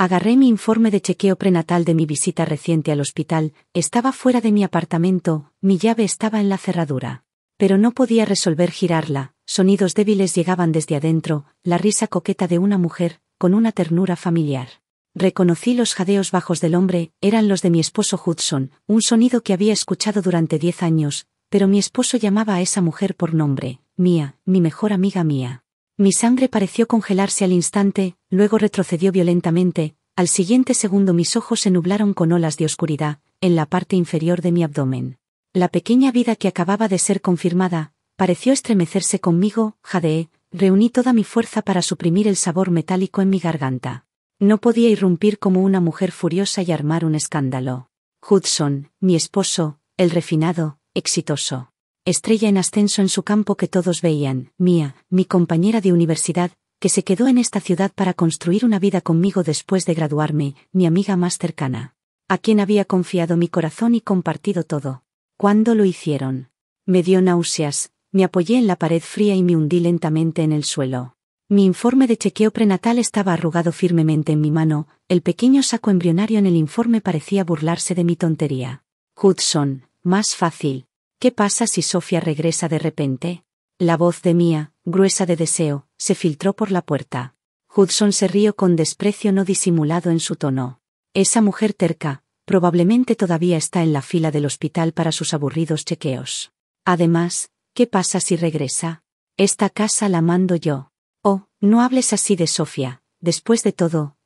Agarré mi informe de chequeo prenatal de mi visita reciente al hospital, estaba fuera de mi apartamento, mi llave estaba en la cerradura. Pero no podía resolver girarla, sonidos débiles llegaban desde adentro, la risa coqueta de una mujer, con una ternura familiar. Reconocí los jadeos bajos del hombre, eran los de mi esposo Hudson, un sonido que había escuchado durante 10 años, pero mi esposo llamaba a esa mujer por nombre, Mía, mi mejor amiga Mía. Mi sangre pareció congelarse al instante, luego retrocedió violentamente, al siguiente segundo mis ojos se nublaron con olas de oscuridad, en la parte inferior de mi abdomen. La pequeña vida que acababa de ser confirmada, pareció estremecerse conmigo, jadeé, reuní toda mi fuerza para suprimir el sabor metálico en mi garganta. No podía irrumpir como una mujer furiosa y armar un escándalo. Hudson, mi esposo, el refinado, exitoso. Estrella en ascenso en su campo que todos veían, Mía, mi compañera de universidad, que se quedó en esta ciudad para construir una vida conmigo después de graduarme, mi amiga más cercana. A quien había confiado mi corazón y compartido todo. ¿Cuándo lo hicieron? Me dio náuseas, me apoyé en la pared fría y me hundí lentamente en el suelo. Mi informe de chequeo prenatal estaba arrugado firmemente en mi mano, el pequeño saco embrionario en el informe parecía burlarse de mi tontería. Hudson, más fácil. ¿Qué pasa si Sofía regresa de repente? La voz de Mía, gruesa de deseo, se filtró por la puerta. Hudson se rió con desprecio no disimulado en su tono. Esa mujer terca, probablemente todavía está en la fila del hospital para sus aburridos chequeos. Además, ¿qué pasa si regresa? Esta casa la mando yo. Oh, no hables así de Sofía, después de todo,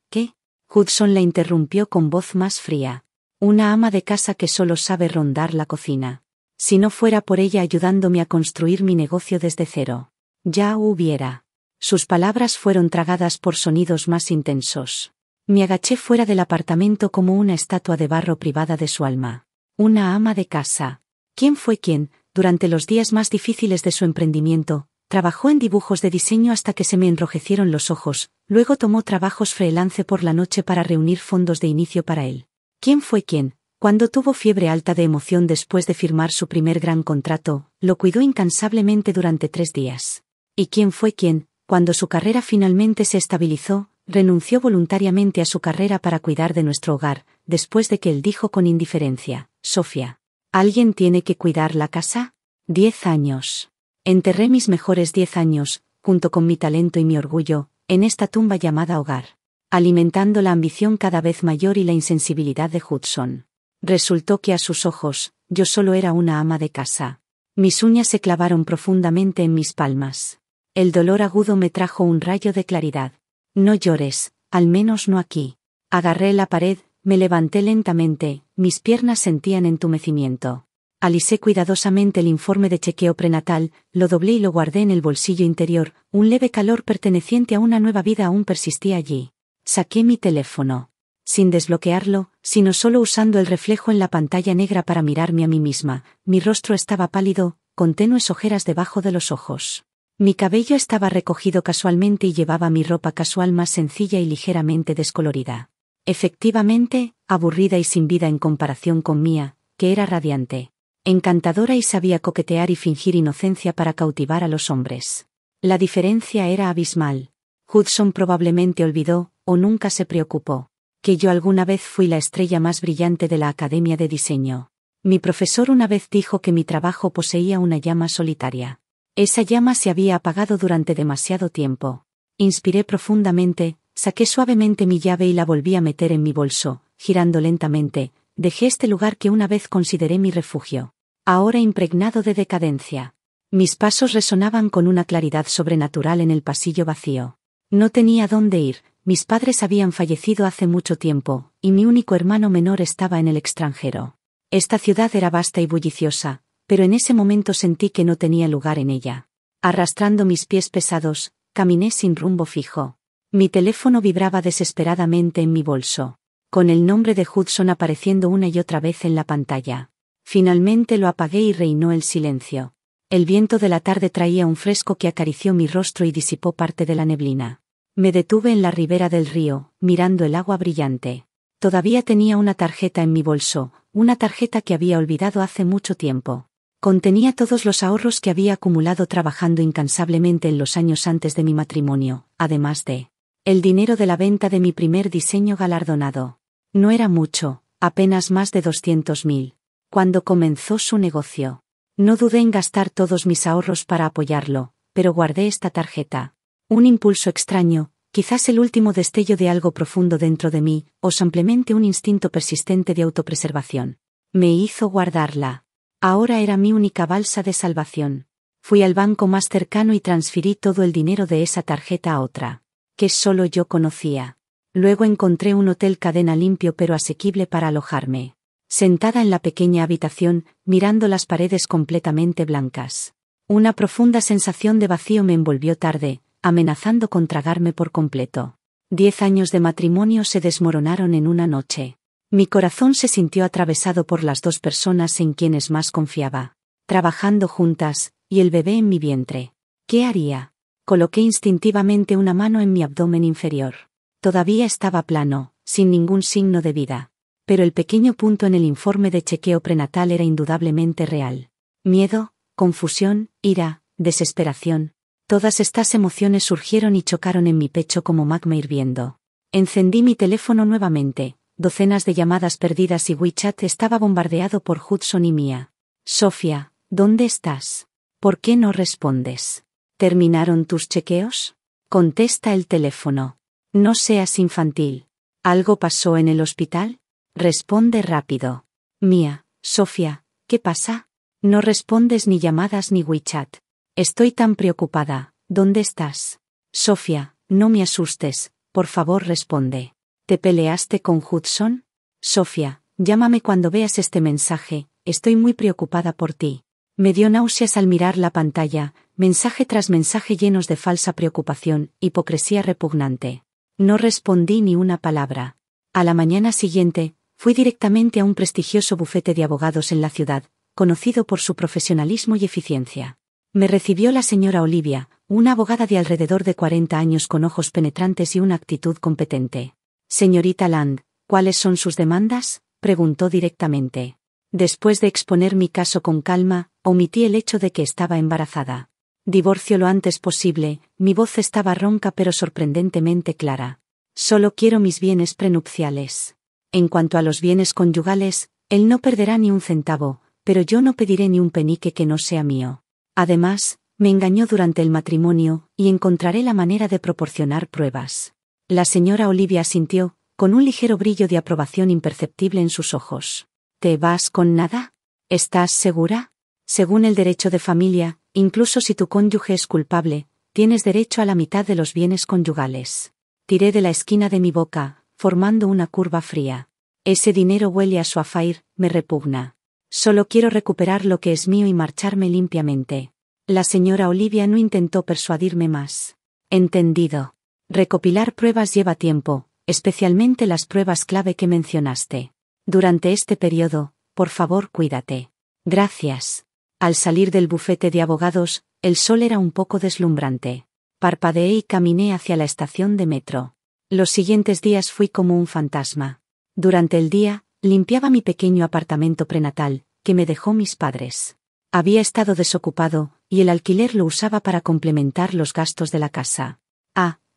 ¿qué? Hudson la interrumpió con voz más fría. Una ama de casa que solo sabe rondar la cocina. Si no fuera por ella ayudándome a construir mi negocio desde cero. Ya hubiera. Sus palabras fueron tragadas por sonidos más intensos. Me agaché fuera del apartamento como una estatua de barro privada de su alma. Una ama de casa. ¿Quién fue quien, durante los días más difíciles de su emprendimiento, trabajó en dibujos de diseño hasta que se me enrojecieron los ojos, luego tomó trabajos freelance por la noche para reunir fondos de inicio para él? ¿Quién fue quien, cuando tuvo fiebre alta de emoción después de firmar su primer gran contrato, lo cuidó incansablemente durante 3 días? ¿Y quién fue quien, cuando su carrera finalmente se estabilizó, renunció voluntariamente a su carrera para cuidar de nuestro hogar, después de que él dijo con indiferencia, Sofía, ¿alguien tiene que cuidar la casa? 10 años. Enterré mis mejores 10 años, junto con mi talento y mi orgullo, en esta tumba llamada hogar, alimentando la ambición cada vez mayor y la insensibilidad de Hudson. Resultó que a sus ojos, yo solo era una ama de casa. Mis uñas se clavaron profundamente en mis palmas. El dolor agudo me trajo un rayo de claridad. No llores, al menos no aquí. Agarré la pared, me levanté lentamente, mis piernas sentían entumecimiento. Alisé cuidadosamente el informe de chequeo prenatal, lo doblé y lo guardé en el bolsillo interior, un leve calor perteneciente a una nueva vida aún persistía allí. Saqué mi teléfono. Sin desbloquearlo, sino solo usando el reflejo en la pantalla negra para mirarme a mí misma, mi rostro estaba pálido, con tenues ojeras debajo de los ojos. Mi cabello estaba recogido casualmente y llevaba mi ropa casual más sencilla y ligeramente descolorida. Efectivamente, aburrida y sin vida en comparación con Mía, que era radiante, encantadora y sabía coquetear y fingir inocencia para cautivar a los hombres. La diferencia era abismal. Hudson probablemente olvidó, o nunca se preocupó, que yo alguna vez fui la estrella más brillante de la Academia de Diseño. Mi profesor una vez dijo que mi trabajo poseía una llama solitaria. Esa llama se había apagado durante demasiado tiempo. Inspiré profundamente, saqué suavemente mi llave y la volví a meter en mi bolso, girando lentamente, dejé este lugar que una vez consideré mi refugio. Ahora impregnado de decadencia. Mis pasos resonaban con una claridad sobrenatural en el pasillo vacío. No tenía dónde ir, mis padres habían fallecido hace mucho tiempo, y mi único hermano menor estaba en el extranjero. Esta ciudad era vasta y bulliciosa, pero en ese momento sentí que no tenía lugar en ella. Arrastrando mis pies pesados, caminé sin rumbo fijo. Mi teléfono vibraba desesperadamente en mi bolso, con el nombre de Hudson apareciendo una y otra vez en la pantalla. Finalmente lo apagué y reinó el silencio. El viento de la tarde traía un fresco que acarició mi rostro y disipó parte de la neblina. Me detuve en la ribera del río, mirando el agua brillante. Todavía tenía una tarjeta en mi bolso, una tarjeta que había olvidado hace mucho tiempo. Contenía todos los ahorros que había acumulado trabajando incansablemente en los años antes de mi matrimonio, además de El dinero de la venta de mi primer diseño galardonado. No era mucho, apenas más de 200.000. Cuando comenzó su negocio. No dudé en gastar todos mis ahorros para apoyarlo, pero guardé esta tarjeta. Un impulso extraño, quizás el último destello de algo profundo dentro de mí, o simplemente un instinto persistente de autopreservación. Me hizo guardarla. Ahora era mi única balsa de salvación. Fui al banco más cercano y transferí todo el dinero de esa tarjeta a otra, que solo yo conocía. Luego encontré un hotel cadena limpio pero asequible para alojarme. Sentada en la pequeña habitación, mirando las paredes completamente blancas. Una profunda sensación de vacío me envolvió tarde, amenazando con tragarme por completo. 10 años de matrimonio se desmoronaron en una noche. Mi corazón se sintió atravesado por las dos personas en quienes más confiaba. Trabajando juntas, y el bebé en mi vientre. ¿Qué haría? Coloqué instintivamente una mano en mi abdomen inferior. Todavía estaba plano, sin ningún signo de vida. Pero el pequeño punto en el informe de chequeo prenatal era indudablemente real. Miedo, confusión, ira, desesperación. Todas estas emociones surgieron y chocaron en mi pecho como magma hirviendo. Encendí mi teléfono nuevamente. Docenas de llamadas perdidas y WeChat estaba bombardeado por Hudson y Mia. Sofía, ¿dónde estás? ¿Por qué no respondes? ¿Terminaron tus chequeos? Contesta el teléfono. No seas infantil. ¿Algo pasó en el hospital? Responde rápido. Mia, Sofía, ¿qué pasa? No respondes ni llamadas ni WeChat. Estoy tan preocupada. ¿Dónde estás? Sofía, no me asustes, por favor responde. ¿Te peleaste con Hudson? Sofía, llámame cuando veas este mensaje, estoy muy preocupada por ti. Me dio náuseas al mirar la pantalla, mensaje tras mensaje llenos de falsa preocupación, hipocresía repugnante. No respondí ni una palabra. A la mañana siguiente, fui directamente a un prestigioso bufete de abogados en la ciudad, conocido por su profesionalismo y eficiencia. Me recibió la señora Olivia, una abogada de alrededor de 40 años con ojos penetrantes y una actitud competente. Señorita Land, ¿cuáles son sus demandas?, preguntó directamente. Después de exponer mi caso con calma, omití el hecho de que estaba embarazada. Divorcio lo antes posible, mi voz estaba ronca pero sorprendentemente clara. Solo quiero mis bienes prenupciales. En cuanto a los bienes conyugales, él no perderá ni un centavo, pero yo no pediré ni un penique que no sea mío. Además, me engañó durante el matrimonio, y encontraré la manera de proporcionar pruebas. La señora Olivia asintió, con un ligero brillo de aprobación imperceptible en sus ojos. ¿Te vas con nada? ¿Estás segura? Según el derecho de familia, incluso si tu cónyuge es culpable, tienes derecho a la mitad de los bienes conyugales. Tiré de la esquina de mi boca, formando una curva fría. Ese dinero huele a Swafire, me repugna. Solo quiero recuperar lo que es mío y marcharme limpiamente. La señora Olivia no intentó persuadirme más. Entendido. Recopilar pruebas lleva tiempo, especialmente las pruebas clave que mencionaste. Durante este periodo, por favor cuídate. Gracias. Al salir del bufete de abogados, el sol era un poco deslumbrante. Parpadeé y caminé hacia la estación de metro. Los siguientes días fui como un fantasma. Durante el día, limpiaba mi pequeño apartamento prenatal, que me dejó mis padres. Había estado desocupado, y el alquiler lo usaba para complementar los gastos de la casa.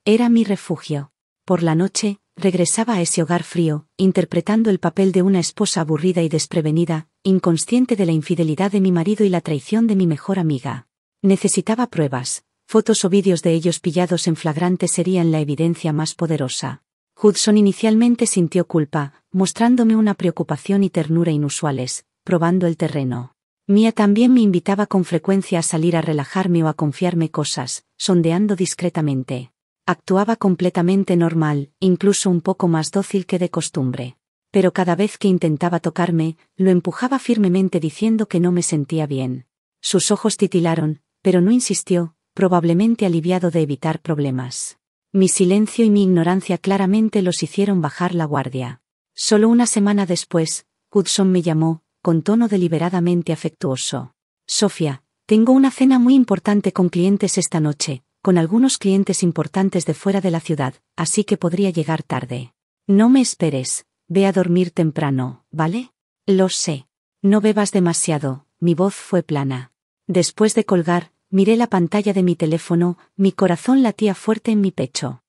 Era mi refugio. Por la noche, regresaba a ese hogar frío, interpretando el papel de una esposa aburrida y desprevenida, inconsciente de la infidelidad de mi marido y la traición de mi mejor amiga. Necesitaba pruebas. Fotos o vídeos de ellos pillados en flagrante serían la evidencia más poderosa. Hudson inicialmente sintió culpa, mostrándome una preocupación y ternura inusuales, probando el terreno. Mia también me invitaba con frecuencia a salir a relajarme o a confiarme cosas, sondeando discretamente. Actuaba completamente normal, incluso un poco más dócil que de costumbre. Pero cada vez que intentaba tocarme, lo empujaba firmemente diciendo que no me sentía bien. Sus ojos titilaron, pero no insistió, probablemente aliviado de evitar problemas. Mi silencio y mi ignorancia claramente los hicieron bajar la guardia. Solo una semana después, Hudson me llamó, con tono deliberadamente afectuoso. Sofía, tengo una cena muy importante con clientes esta noche, con algunos clientes importantes de fuera de la ciudad, así que podría llegar tarde. No me esperes, ve a dormir temprano, ¿vale? Lo sé. No bebas demasiado, mi voz fue plana. Después de colgar, miré la pantalla de mi teléfono, mi corazón latía fuerte en mi pecho.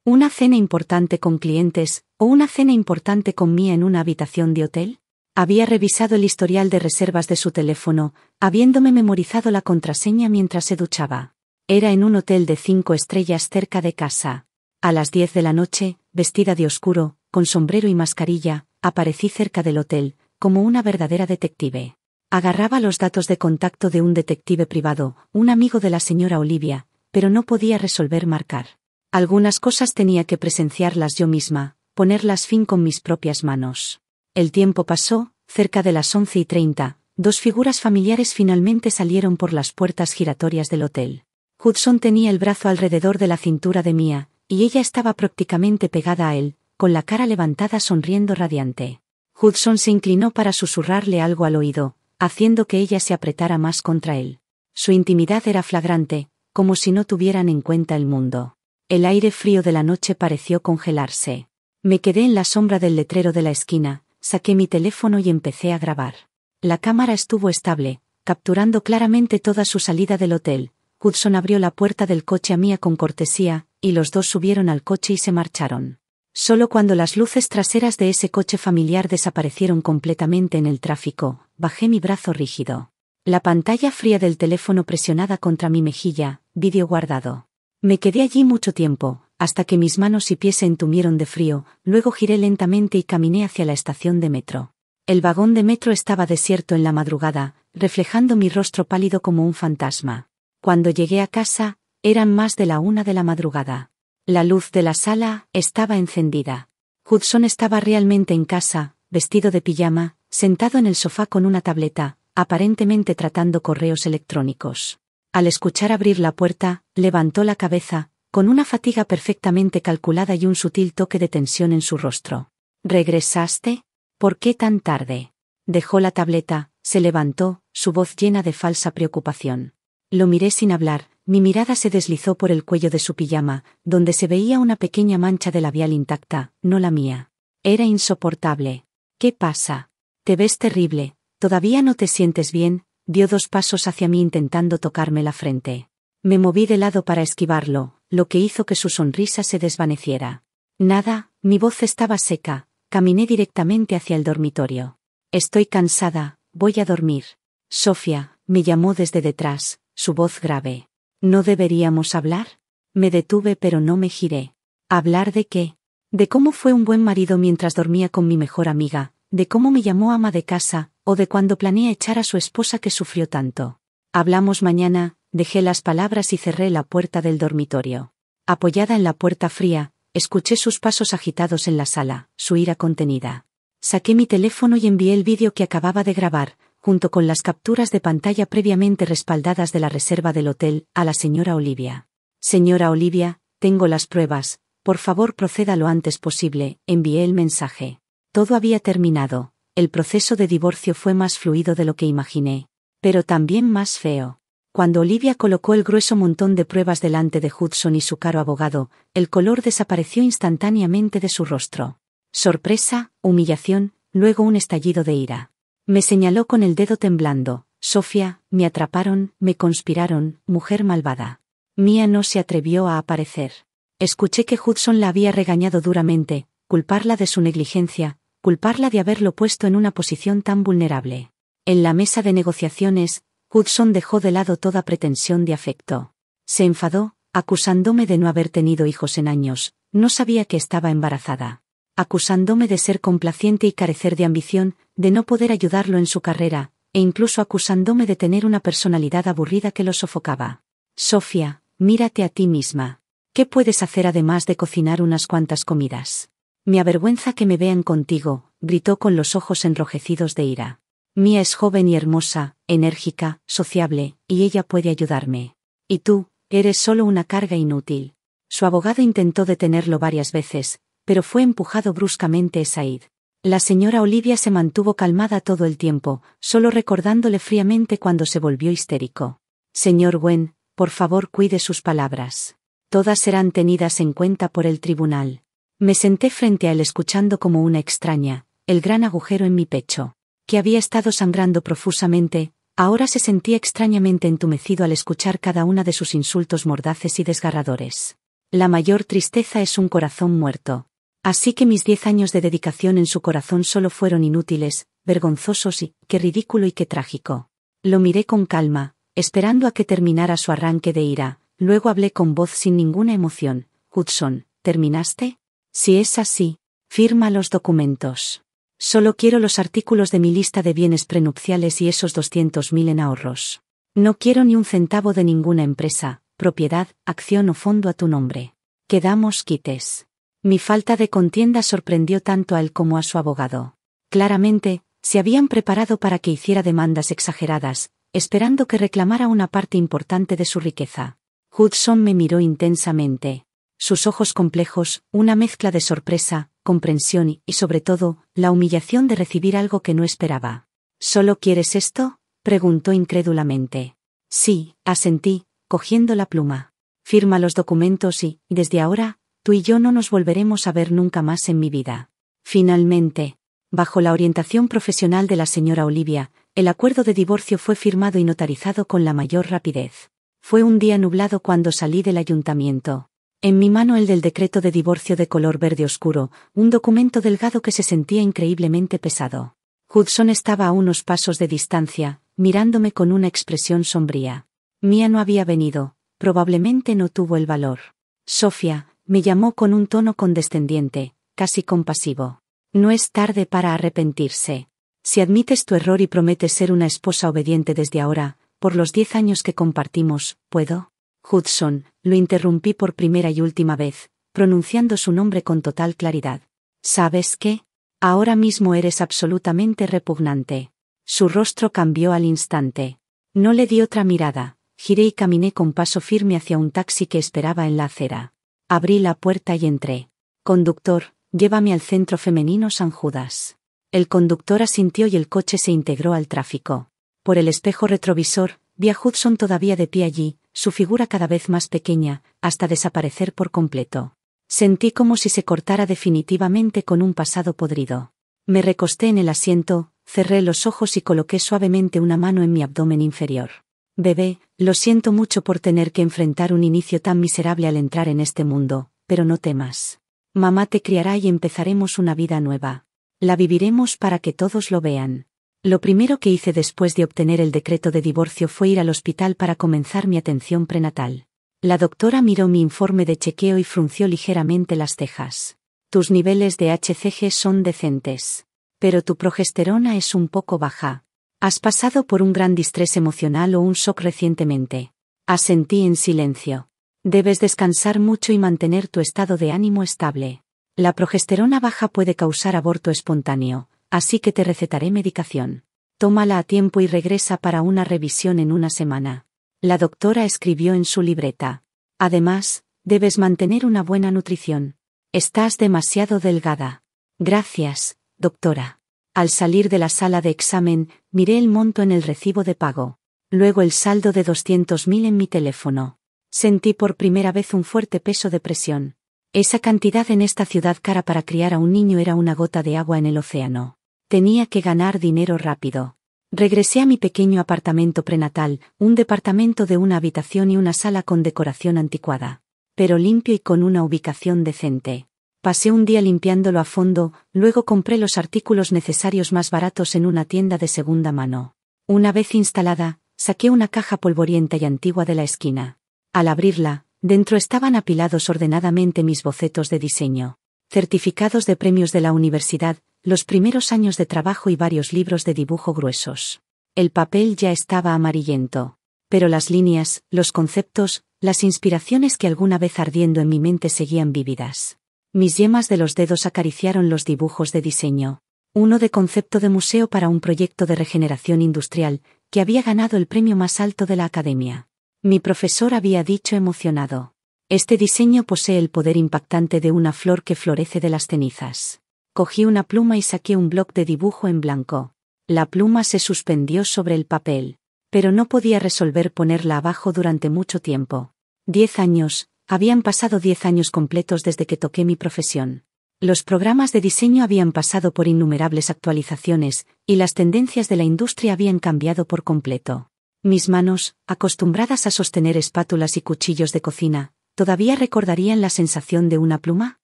¿Una cena importante con clientes, o una cena importante con Mia en una habitación de hotel? Había revisado el historial de reservas de su teléfono, habiéndome memorizado la contraseña mientras se duchaba. Era en un hotel de 5 estrellas cerca de casa. A las 10 de la noche, vestida de oscuro, con sombrero y mascarilla, aparecí cerca del hotel, como una verdadera detective. Agarraba los datos de contacto de un detective privado, un amigo de la señora Olivia, pero no podía resolver marcar. Algunas cosas tenía que presenciarlas yo misma, ponerlas fin con mis propias manos. El tiempo pasó, cerca de las 11:30, 2 figuras familiares finalmente salieron por las puertas giratorias del hotel. Hudson tenía el brazo alrededor de la cintura de Mia, y ella estaba prácticamente pegada a él, con la cara levantada sonriendo radiante. Hudson se inclinó para susurrarle algo al oído, haciendo que ella se apretara más contra él. Su intimidad era flagrante, como si no tuvieran en cuenta el mundo. El aire frío de la noche pareció congelarse. Me quedé en la sombra del letrero de la esquina, saqué mi teléfono y empecé a grabar. La cámara estuvo estable, capturando claramente toda su salida del hotel. Hudson abrió la puerta del coche a Mia con cortesía, y los dos subieron al coche y se marcharon. Solo cuando las luces traseras de ese coche familiar desaparecieron completamente en el tráfico, bajé mi brazo rígido. La pantalla fría del teléfono presionada contra mi mejilla, vídeo guardado. Me quedé allí mucho tiempo, hasta que mis manos y pies se entumieron de frío, luego giré lentamente y caminé hacia la estación de metro. El vagón de metro estaba desierto en la madrugada, reflejando mi rostro pálido como un fantasma. Cuando llegué a casa, eran más de la 1 de la madrugada. La luz de la sala estaba encendida. Hudson estaba realmente en casa, vestido de pijama, sentado en el sofá con una tableta, aparentemente tratando correos electrónicos. Al escuchar abrir la puerta, levantó la cabeza, con una fatiga perfectamente calculada y un sutil toque de tensión en su rostro. ¿Regresaste? ¿Por qué tan tarde? Dejó la tableta, se levantó, su voz llena de falsa preocupación. Lo miré sin hablar, mi mirada se deslizó por el cuello de su pijama, donde se veía una pequeña mancha de labial intacta, no la mía. Era insoportable. ¿Qué pasa? Te ves terrible, ¿todavía no te sientes bien? Dio 2 pasos hacia mí intentando tocarme la frente. Me moví de lado para esquivarlo, lo que hizo que su sonrisa se desvaneciera. Nada, mi voz estaba seca, caminé directamente hacia el dormitorio. Estoy cansada, voy a dormir. Sofía, me llamó desde detrás, su voz grave. ¿No deberíamos hablar? Me detuve pero no me giré. ¿Hablar de qué? De cómo fue un buen marido mientras dormía con mi mejor amiga, de cómo me llamó ama de casa, o de cuando planeé echar a su esposa que sufrió tanto. Hablamos mañana, dejé las palabras y cerré la puerta del dormitorio. Apoyada en la puerta fría, escuché sus pasos agitados en la sala, su ira contenida. Saqué mi teléfono y envié el vídeo que acababa de grabar, junto con las capturas de pantalla previamente respaldadas de la reserva del hotel, a la señora Olivia. Señora Olivia, tengo las pruebas, por favor proceda lo antes posible, envié el mensaje. Todo había terminado, el proceso de divorcio fue más fluido de lo que imaginé, pero también más feo. Cuando Olivia colocó el grueso montón de pruebas delante de Hudson y su caro abogado, el color desapareció instantáneamente de su rostro. Sorpresa, humillación, luego un estallido de ira. Me señaló con el dedo temblando. Sofía, me atraparon, me conspiraron, mujer malvada. Mia no se atrevió a aparecer. Escuché que Hudson la había regañado duramente, culparla de su negligencia, culparla de haberlo puesto en una posición tan vulnerable. En la mesa de negociaciones, Hudson dejó de lado toda pretensión de afecto. Se enfadó, acusándome de no haber tenido hijos en años, no sabía que estaba embarazada. Acusándome de ser complaciente y carecer de ambición, de no poder ayudarlo en su carrera, e incluso acusándome de tener una personalidad aburrida que lo sofocaba. Sofía, mírate a ti misma. ¿Qué puedes hacer además de cocinar unas cuantas comidas? Me avergüenza que me vean contigo, gritó con los ojos enrojecidos de ira. Mia es joven y hermosa, enérgica, sociable, y ella puede ayudarme. Y tú, eres solo una carga inútil. Su abogado intentó detenerlo varias veces, pero fue empujado bruscamente Said. La señora Olivia se mantuvo calmada todo el tiempo, solo recordándole fríamente cuando se volvió histérico. Señor Wen, por favor cuide sus palabras. Todas serán tenidas en cuenta por el tribunal. Me senté frente a él escuchando como una extraña, el gran agujero en mi pecho, que había estado sangrando profusamente, ahora se sentía extrañamente entumecido al escuchar cada una de sus insultos mordaces y desgarradores. La mayor tristeza es un corazón muerto. Así que mis 10 años de dedicación en su corazón solo fueron inútiles, vergonzosos y, qué ridículo y qué trágico. Lo miré con calma, esperando a que terminara su arranque de ira, luego hablé con voz sin ninguna emoción. Hudson, ¿terminaste? Si es así, firma los documentos. Solo quiero los artículos de mi lista de bienes prenupciales y esos 200.000 en ahorros. No quiero ni un centavo de ninguna empresa, propiedad, acción o fondo a tu nombre. Quedamos quites. Mi falta de contienda sorprendió tanto a él como a su abogado. Claramente, se habían preparado para que hiciera demandas exageradas, esperando que reclamara una parte importante de su riqueza. Hudson me miró intensamente. Sus ojos complejos, una mezcla de sorpresa, comprensión y, sobre todo, la humillación de recibir algo que no esperaba. ¿Solo quieres esto?, preguntó incrédulamente. Sí, asentí, cogiendo la pluma. Firma los documentos y, desde ahora, tú y yo no nos volveremos a ver nunca más en mi vida. Finalmente, bajo la orientación profesional de la señora Olivia, el acuerdo de divorcio fue firmado y notarizado con la mayor rapidez. Fue un día nublado cuando salí del ayuntamiento. En mi mano el del decreto de divorcio de color verde oscuro, un documento delgado que se sentía increíblemente pesado. Hudson estaba a unos pasos de distancia, mirándome con una expresión sombría. Mia no había venido, probablemente no tuvo el valor. Sofía, me llamó con un tono condescendiente, casi compasivo. No es tarde para arrepentirse. Si admites tu error y prometes ser una esposa obediente desde ahora, por los 10 años que compartimos, ¿puedo? Hudson, lo interrumpí por primera y última vez, pronunciando su nombre con total claridad. ¿Sabes qué? Ahora mismo eres absolutamente repugnante. Su rostro cambió al instante. No le di otra mirada, giré y caminé con paso firme hacia un taxi que esperaba en la acera. Abrí la puerta y entré. Conductor, llévame al centro femenino San Judas. El conductor asintió y el coche se integró al tráfico. Por el espejo retrovisor, vi a Hudson todavía de pie allí, su figura cada vez más pequeña, hasta desaparecer por completo. Sentí como si se cortara definitivamente con un pasado podrido. Me recosté en el asiento, cerré los ojos y coloqué suavemente una mano en mi abdomen inferior. Bebé, lo siento mucho por tener que enfrentar un inicio tan miserable al entrar en este mundo, pero no temas. Mamá te criará y empezaremos una vida nueva. La viviremos para que todos lo vean. Lo primero que hice después de obtener el decreto de divorcio fue ir al hospital para comenzar mi atención prenatal. La doctora miró mi informe de chequeo y frunció ligeramente las cejas. Tus niveles de HCG son decentes. Pero tu progesterona es un poco baja. ¿Has pasado por un gran distrés emocional o un shock recientemente? Asentí en silencio. Debes descansar mucho y mantener tu estado de ánimo estable. La progesterona baja puede causar aborto espontáneo, así que te recetaré medicación. Tómala a tiempo y regresa para una revisión en una semana. La doctora escribió en su libreta. Además, debes mantener una buena nutrición. Estás demasiado delgada. Gracias, doctora. Al salir de la sala de examen, miré el monto en el recibo de pago. Luego el saldo de 200.000 en mi teléfono. Sentí por primera vez un fuerte peso de presión. Esa cantidad en esta ciudad cara para criar a un niño era una gota de agua en el océano. Tenía que ganar dinero rápido. Regresé a mi pequeño apartamento prenatal, un departamento de una habitación y una sala con decoración anticuada. Pero limpio y con una ubicación decente. Pasé un día limpiándolo a fondo, luego compré los artículos necesarios más baratos en una tienda de segunda mano. Una vez instalada, saqué una caja polvorienta y antigua de la esquina. Al abrirla, dentro estaban apilados ordenadamente mis bocetos de diseño, certificados de premios de la universidad, los primeros años de trabajo y varios libros de dibujo gruesos. El papel ya estaba amarillento. Pero las líneas, los conceptos, las inspiraciones que alguna vez ardiendo en mi mente seguían vívidas. Mis yemas de los dedos acariciaron los dibujos de diseño. Uno de concepto de museo para un proyecto de regeneración industrial, que había ganado el premio más alto de la academia. Mi profesor había dicho emocionado. Este diseño posee el poder impactante de una flor que florece de las cenizas. Cogí una pluma y saqué un bloc de dibujo en blanco. La pluma se suspendió sobre el papel. Pero no podía resolver ponerla abajo durante mucho tiempo. 10 años, habían pasado 10 años completos desde que toqué mi profesión. Los programas de diseño habían pasado por innumerables actualizaciones, y las tendencias de la industria habían cambiado por completo. Mis manos, acostumbradas a sostener espátulas y cuchillos de cocina, ¿Todavía recordarían la sensación de una pluma?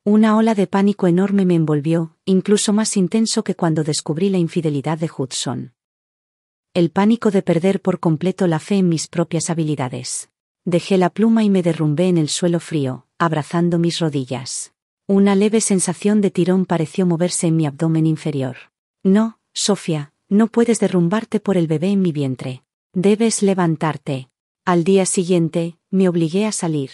Una ola de pánico enorme me envolvió, incluso más intenso que cuando descubrí la infidelidad de Hudson. El pánico de perder por completo la fe en mis propias habilidades. Dejé la pluma y me derrumbé en el suelo frío, abrazando mis rodillas. Una leve sensación de tirón pareció moverse en mi abdomen inferior. No, Sofía, no puedes derrumbarte por el bebé en mi vientre. Debes levantarte. Al día siguiente, me obligué a salir.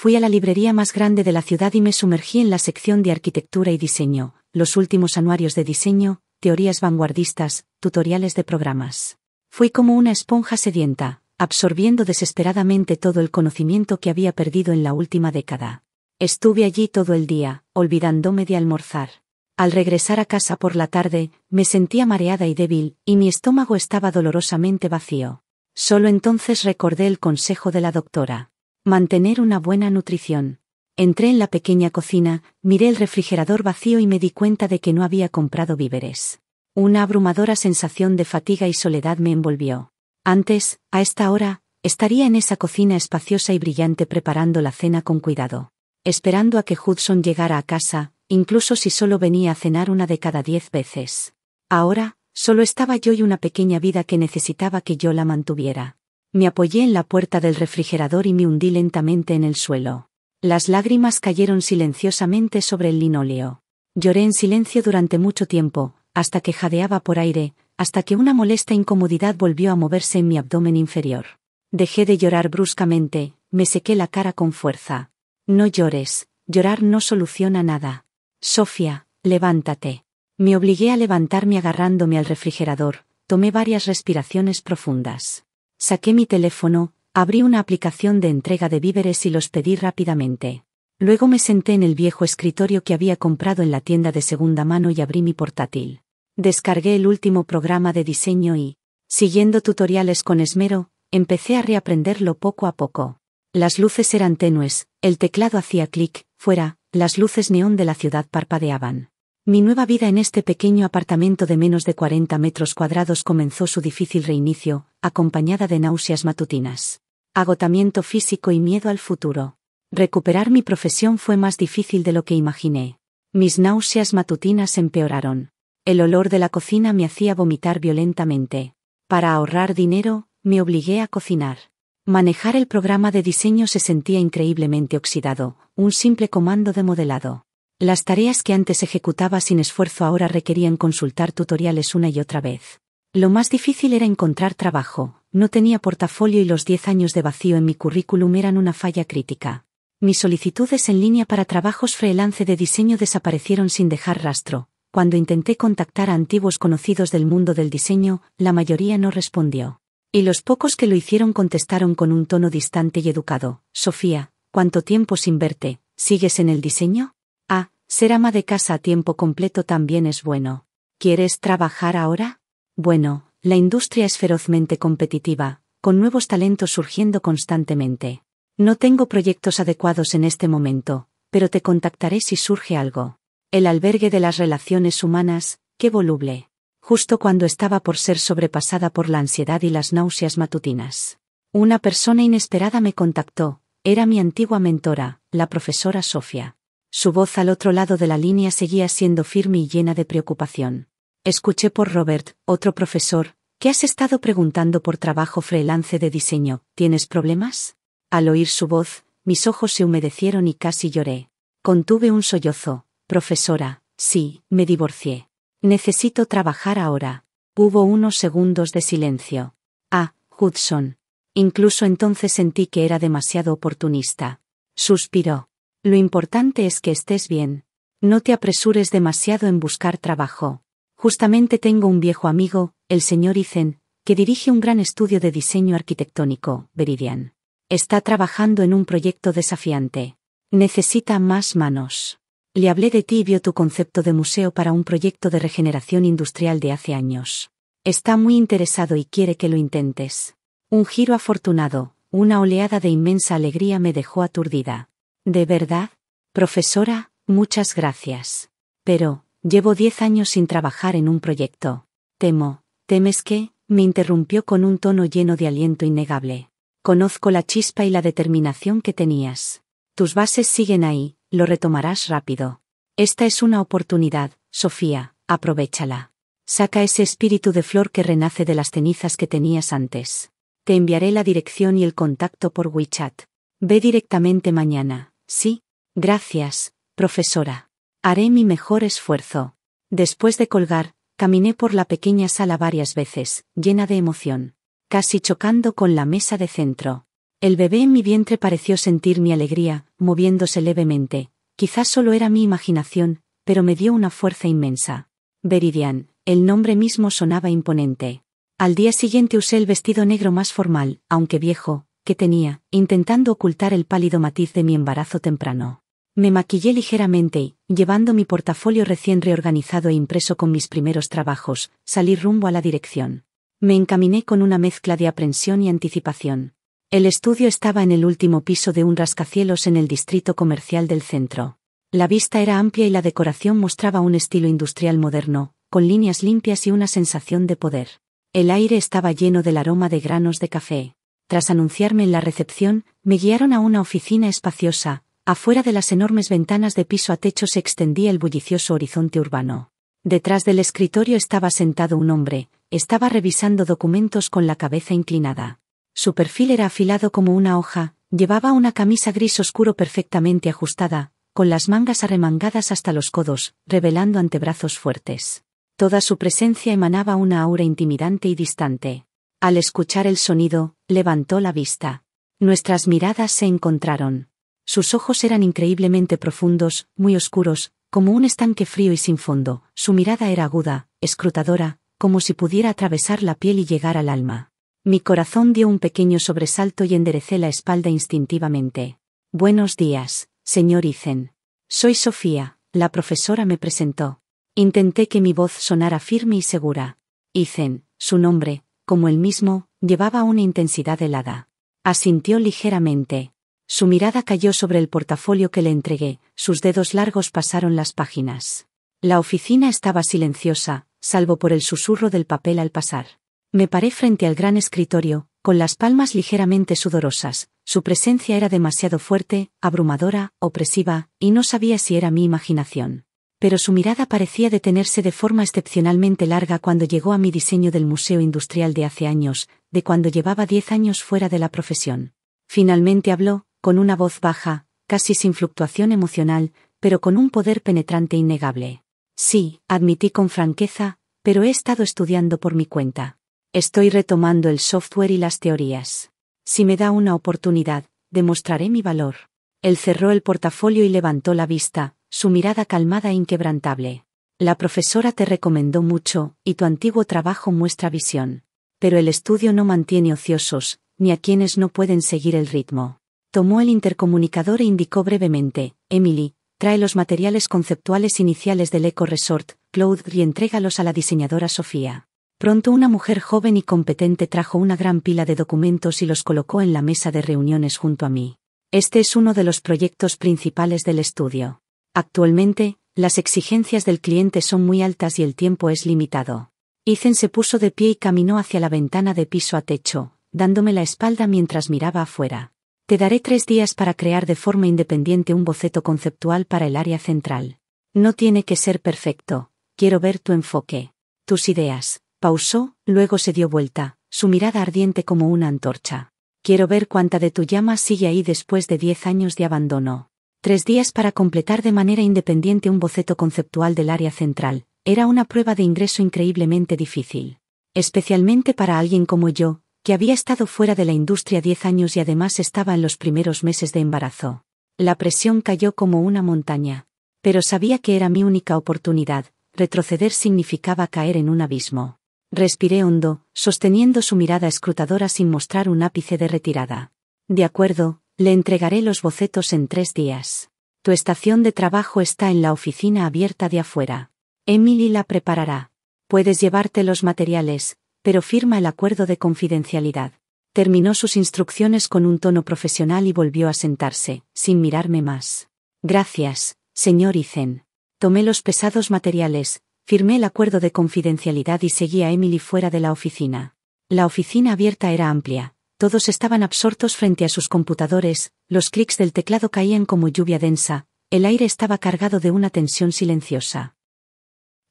Fui a la librería más grande de la ciudad y me sumergí en la sección de arquitectura y diseño, los últimos anuarios de diseño, teorías vanguardistas, tutoriales de programas. Fui como una esponja sedienta, absorbiendo desesperadamente todo el conocimiento que había perdido en la última década. Estuve allí todo el día, olvidándome de almorzar. Al regresar a casa por la tarde, me sentía mareada y débil, y mi estómago estaba dolorosamente vacío. Solo entonces recordé el consejo de la doctora. Mantener una buena nutrición. Entré en la pequeña cocina, miré el refrigerador vacío y me di cuenta de que no había comprado víveres. Una abrumadora sensación de fatiga y soledad me envolvió. Antes, a esta hora, estaría en esa cocina espaciosa y brillante preparando la cena con cuidado. Esperando a que Hudson llegara a casa, incluso si solo venía a cenar una de cada 10 veces. Ahora, solo estaba yo y una pequeña vida que necesitaba que yo la mantuviera. Me apoyé en la puerta del refrigerador y me hundí lentamente en el suelo. Las lágrimas cayeron silenciosamente sobre el linóleo. Lloré en silencio durante mucho tiempo, hasta que jadeaba por aire, hasta que una molesta incomodidad volvió a moverse en mi abdomen inferior. Dejé de llorar bruscamente, me sequé la cara con fuerza. No llores, llorar no soluciona nada. Sofía, levántate. Me obligué a levantarme agarrándome al refrigerador, tomé varias respiraciones profundas. Saqué mi teléfono, abrí una aplicación de entrega de víveres y los pedí rápidamente. Luego me senté en el viejo escritorio que había comprado en la tienda de segunda mano y abrí mi portátil. Descargué el último programa de diseño y, siguiendo tutoriales con esmero, empecé a reaprenderlo poco a poco. Las luces eran tenues, el teclado hacía clic, fuera, las luces neón de la ciudad parpadeaban. Mi nueva vida en este pequeño apartamento de menos de 40 metros cuadrados comenzó su difícil reinicio, acompañada de náuseas matutinas. Agotamiento físico y miedo al futuro. Recuperar mi profesión fue más difícil de lo que imaginé. Mis náuseas matutinas empeoraron. El olor de la cocina me hacía vomitar violentamente. Para ahorrar dinero, me obligué a cocinar. Manejar el programa de diseño se sentía increíblemente oxidado, un simple comando de modelado. Las tareas que antes ejecutaba sin esfuerzo ahora requerían consultar tutoriales una y otra vez. Lo más difícil era encontrar trabajo, no tenía portafolio y los 10 años de vacío en mi currículum eran una falla crítica. Mis solicitudes en línea para trabajos freelance de diseño desaparecieron sin dejar rastro. Cuando intenté contactar a antiguos conocidos del mundo del diseño, la mayoría no respondió. Y los pocos que lo hicieron contestaron con un tono distante y educado. Sofía, ¿cuánto tiempo sin verte? ¿Sigues en el diseño? Ah, ser ama de casa a tiempo completo también es bueno. ¿Quieres trabajar ahora? Bueno, la industria es ferozmente competitiva, con nuevos talentos surgiendo constantemente. No tengo proyectos adecuados en este momento, pero te contactaré si surge algo. El albergue de las relaciones humanas, qué voluble. Justo cuando estaba por ser sobrepasada por la ansiedad y las náuseas matutinas. Una persona inesperada me contactó, era mi antigua mentora, la profesora Sofía. Su voz al otro lado de la línea seguía siendo firme y llena de preocupación. Escuché por Robert, otro profesor, que has estado preguntando por trabajo freelance de diseño, ¿tienes problemas? Al oír su voz, mis ojos se humedecieron y casi lloré. Contuve un sollozo. Profesora, sí, me divorcié. Necesito trabajar ahora. Hubo unos segundos de silencio. Ah, Hudson. Incluso entonces sentí que era demasiado oportunista. Suspiró. Lo importante es que estés bien. No te apresures demasiado en buscar trabajo. Justamente tengo un viejo amigo, el señor Ethan, que dirige un gran estudio de diseño arquitectónico, Veridian. Está trabajando en un proyecto desafiante. Necesita más manos. Le hablé de ti y vio tu concepto de museo para un proyecto de regeneración industrial de hace años. Está muy interesado y quiere que lo intentes. Un giro afortunado, una oleada de inmensa alegría me dejó aturdida. ¿De verdad? Profesora, muchas gracias. Pero, llevo 10 años sin trabajar en un proyecto. ¿Temes que? Me interrumpió con un tono lleno de aliento innegable. Conozco la chispa y la determinación que tenías. Tus bases siguen ahí, lo retomarás rápido. Esta es una oportunidad, Sofía, aprovéchala. Saca ese espíritu de flor que renace de las cenizas que tenías antes. Te enviaré la dirección y el contacto por WeChat. Ve directamente mañana, ¿sí? Gracias, profesora. Haré mi mejor esfuerzo. Después de colgar, caminé por la pequeña sala varias veces, llena de emoción. Casi chocando con la mesa de centro. El bebé en mi vientre pareció sentir mi alegría, moviéndose levemente. Quizás solo era mi imaginación, pero me dio una fuerza inmensa. Veridian, el nombre mismo sonaba imponente. Al día siguiente usé el vestido negro más formal, aunque viejo, que tenía, intentando ocultar el pálido matiz de mi embarazo temprano. Me maquillé ligeramente y, llevando mi portafolio recién reorganizado e impreso con mis primeros trabajos, salí rumbo a la dirección. Me encaminé con una mezcla de aprensión y anticipación. El estudio estaba en el último piso de un rascacielos en el distrito comercial del centro. La vista era amplia y la decoración mostraba un estilo industrial moderno, con líneas limpias y una sensación de poder. El aire estaba lleno del aroma de granos de café. Tras anunciarme en la recepción, me guiaron a una oficina espaciosa. Afuera de las enormes ventanas de piso a techo se extendía el bullicioso horizonte urbano. Detrás del escritorio estaba sentado un hombre, estaba revisando documentos con la cabeza inclinada. Su perfil era afilado como una hoja, llevaba una camisa gris oscuro perfectamente ajustada, con las mangas arremangadas hasta los codos, revelando antebrazos fuertes. Toda su presencia emanaba una aura intimidante y distante. Al escuchar el sonido, levantó la vista. Nuestras miradas se encontraron. Sus ojos eran increíblemente profundos, muy oscuros, como un estanque frío y sin fondo. Su mirada era aguda, escrutadora, como si pudiera atravesar la piel y llegar al alma. Mi corazón dio un pequeño sobresalto y enderecé la espalda instintivamente. Buenos días, señor Ethan. Soy Sofía, la profesora me presentó. Intenté que mi voz sonara firme y segura. Ethan, su nombre, como él mismo, llevaba una intensidad helada. Asintió ligeramente. Su mirada cayó sobre el portafolio que le entregué, sus dedos largos pasaron las páginas. La oficina estaba silenciosa, salvo por el susurro del papel al pasar. Me paré frente al gran escritorio, con las palmas ligeramente sudorosas. Su presencia era demasiado fuerte, abrumadora, opresiva, y no sabía si era mi imaginación. Pero su mirada parecía detenerse de forma excepcionalmente larga cuando llegó a mi diseño del Museo Industrial de hace años, de cuando llevaba 10 años fuera de la profesión. Finalmente habló, con una voz baja, casi sin fluctuación emocional, pero con un poder penetrante innegable. Sí, admití con franqueza, pero he estado estudiando por mi cuenta. Estoy retomando el software y las teorías. Si me da una oportunidad, demostraré mi valor. Él cerró el portafolio y levantó la vista, su mirada calmada e inquebrantable. La profesora te recomendó mucho, y tu antiguo trabajo muestra visión. Pero el estudio no mantiene ociosos, ni a quienes no pueden seguir el ritmo. Tomó el intercomunicador e indicó brevemente: Emily, trae los materiales conceptuales iniciales del Eco Resort, Cloud, y entrégalos a la diseñadora Sofía. Pronto una mujer joven y competente trajo una gran pila de documentos y los colocó en la mesa de reuniones junto a mí. Este es uno de los proyectos principales del estudio. Actualmente, las exigencias del cliente son muy altas y el tiempo es limitado. Ethan se puso de pie y caminó hacia la ventana de piso a techo, dándome la espalda mientras miraba afuera. Te daré 3 días para crear de forma independiente un boceto conceptual para el área central. No tiene que ser perfecto, quiero ver tu enfoque. Tus ideas. Pausó, luego se dio vuelta, su mirada ardiente como una antorcha. Quiero ver cuánta de tu llama sigue ahí después de 10 años de abandono. 3 días para completar de manera independiente un boceto conceptual del área central. Era una prueba de ingreso increíblemente difícil. Especialmente para alguien como yo, que había estado fuera de la industria 10 años y además estaba en los primeros meses de embarazo. La presión cayó como una montaña. Pero sabía que era mi única oportunidad. Retroceder significaba caer en un abismo. Respiré hondo, sosteniendo su mirada escrutadora sin mostrar un ápice de retirada. De acuerdo, le entregaré los bocetos en 3 días. Tu estación de trabajo está en la oficina abierta de afuera. Emily la preparará. Puedes llevarte los materiales, pero firma el acuerdo de confidencialidad. Terminó sus instrucciones con un tono profesional y volvió a sentarse, sin mirarme más. Gracias, señor Ethan. Tomé los pesados materiales, firmé el acuerdo de confidencialidad y seguí a Emily fuera de la oficina. La oficina abierta era amplia, Todos estaban absortos frente a sus computadores, los clics del teclado caían como lluvia densa, el aire estaba cargado de una tensión silenciosa.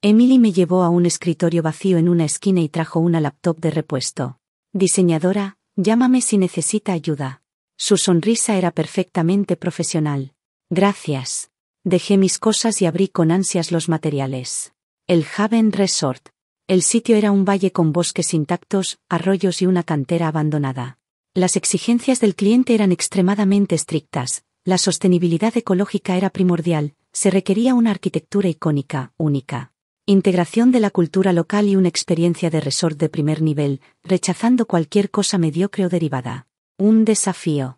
Emily me llevó a un escritorio vacío en una esquina y trajo una laptop de repuesto. Diseñadora, llámame si necesita ayuda. Su sonrisa era perfectamente profesional. Gracias. Dejé mis cosas y abrí con ansias los materiales. El Haven Resort. El sitio era un valle con bosques intactos, arroyos y una cantera abandonada. Las exigencias del cliente eran extremadamente estrictas, la sostenibilidad ecológica era primordial, se requería una arquitectura icónica, única. Integración de la cultura local y una experiencia de resort de primer nivel, rechazando cualquier cosa mediocre o derivada. Un desafío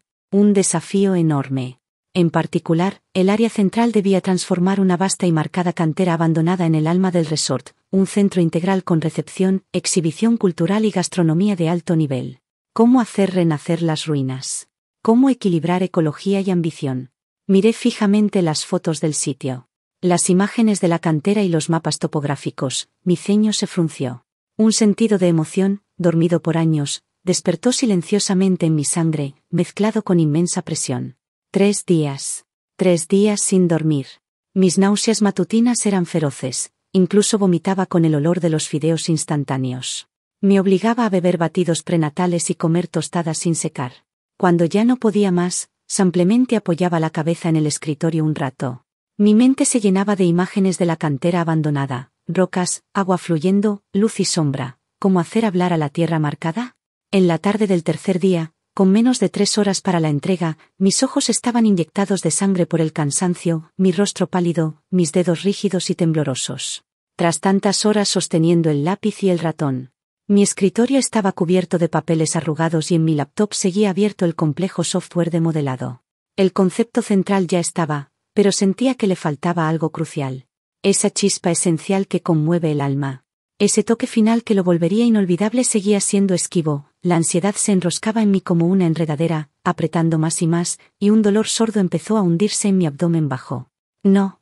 enorme. En particular, el área central debía transformar una vasta y marcada cantera abandonada en el alma del resort, un centro integral con recepción, exhibición cultural y gastronomía de alto nivel. ¿Cómo hacer renacer las ruinas? ¿Cómo equilibrar ecología y ambición? Miré fijamente las fotos del sitio. Las imágenes de la cantera y los mapas topográficos, mi ceño se frunció. Un sentido de emoción, dormido por años, despertó silenciosamente en mi sangre, mezclado con inmensa presión. 3 días. 3 días sin dormir. Mis náuseas matutinas eran feroces, incluso vomitaba con el olor de los fideos instantáneos. Me obligaba a beber batidos prenatales y comer tostadas sin secar. Cuando ya no podía más, simplemente apoyaba la cabeza en el escritorio un rato. Mi mente se llenaba de imágenes de la cantera abandonada, rocas, agua fluyendo, luz y sombra. ¿Cómo hacer hablar a la tierra marcada? En la tarde del tercer día, con menos de 3 horas para la entrega, mis ojos estaban inyectados de sangre por el cansancio, mi rostro pálido, mis dedos rígidos y temblorosos. Tras tantas horas sosteniendo el lápiz y el ratón, mi escritorio estaba cubierto de papeles arrugados y en mi laptop seguía abierto el complejo software de modelado. El concepto central ya estaba, pero sentía que le faltaba algo crucial. Esa chispa esencial que conmueve el alma. Ese toque final que lo volvería inolvidable seguía siendo esquivo, la ansiedad se enroscaba en mí como una enredadera, apretando más y más, y un dolor sordo empezó a hundirse en mi abdomen bajo. No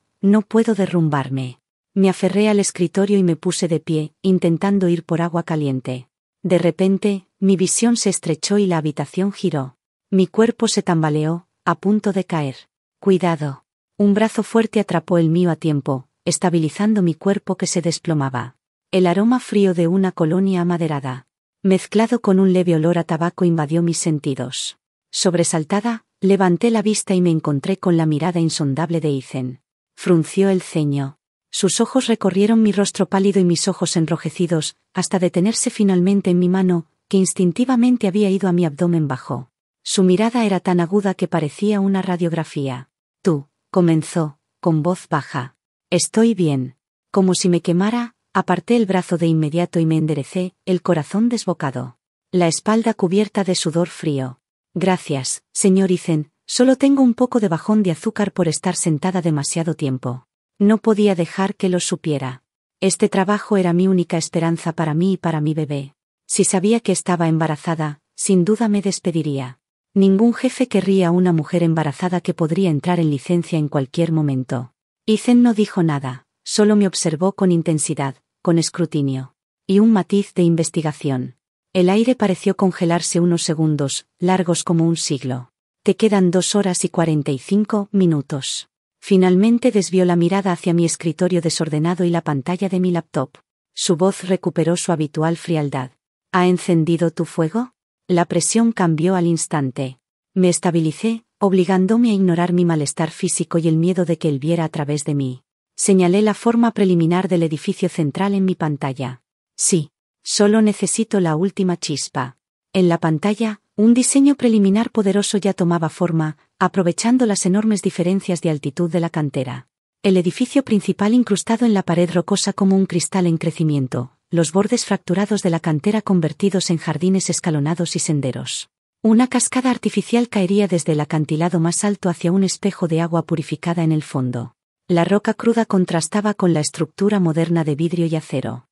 puedo derrumbarme. Me aferré al escritorio y me puse de pie, intentando ir por agua caliente. De repente, mi visión se estrechó y la habitación giró. Mi cuerpo se tambaleó, a punto de caer. Cuidado. Un brazo fuerte atrapó el mío a tiempo, estabilizando mi cuerpo que se desplomaba. El aroma frío de una colonia amaderada, mezclado con un leve olor a tabaco, invadió mis sentidos. Sobresaltada, levanté la vista y me encontré con la mirada insondable de Ethan. Frunció el ceño. Sus ojos recorrieron mi rostro pálido y mis ojos enrojecidos, hasta detenerse finalmente en mi mano, que instintivamente había ido a mi abdomen bajo. Su mirada era tan aguda que parecía una radiografía. Tú, comenzó, con voz baja. Estoy bien. Como si me quemara, aparté el brazo de inmediato y me enderecé, el corazón desbocado. La espalda cubierta de sudor frío. Gracias, señor Ethan, solo tengo un poco de bajón de azúcar por estar sentada demasiado tiempo. No podía dejar que lo supiera. Este trabajo era mi única esperanza para mí y para mi bebé. Si sabía que estaba embarazada, sin duda me despediría. Ningún jefe querría a una mujer embarazada que podría entrar en licencia en cualquier momento. Ethan no dijo nada, solo me observó con intensidad, con escrutinio. Y un matiz de investigación. El aire pareció congelarse unos segundos, largos como un siglo. Te quedan 2 horas y 45 minutos. Finalmente desvió la mirada hacia mi escritorio desordenado y la pantalla de mi laptop. Su voz recuperó su habitual frialdad. ¿Ha encendido tu fuego? La presión cambió al instante. Me estabilicé, obligándome a ignorar mi malestar físico y el miedo de que él viera a través de mí. Señalé la forma preliminar del edificio central en mi pantalla. Sí, solo necesito la última chispa. En la pantalla, un diseño preliminar poderoso ya tomaba forma, aprovechando las enormes diferencias de altitud de la cantera. El edificio principal incrustado en la pared rocosa como un cristal en crecimiento, los bordes fracturados de la cantera convertidos en jardines escalonados y senderos. Una cascada artificial caería desde el acantilado más alto hacia un espejo de agua purificada en el fondo. La roca cruda contrastaba con la estructura moderna de vidrio y acero.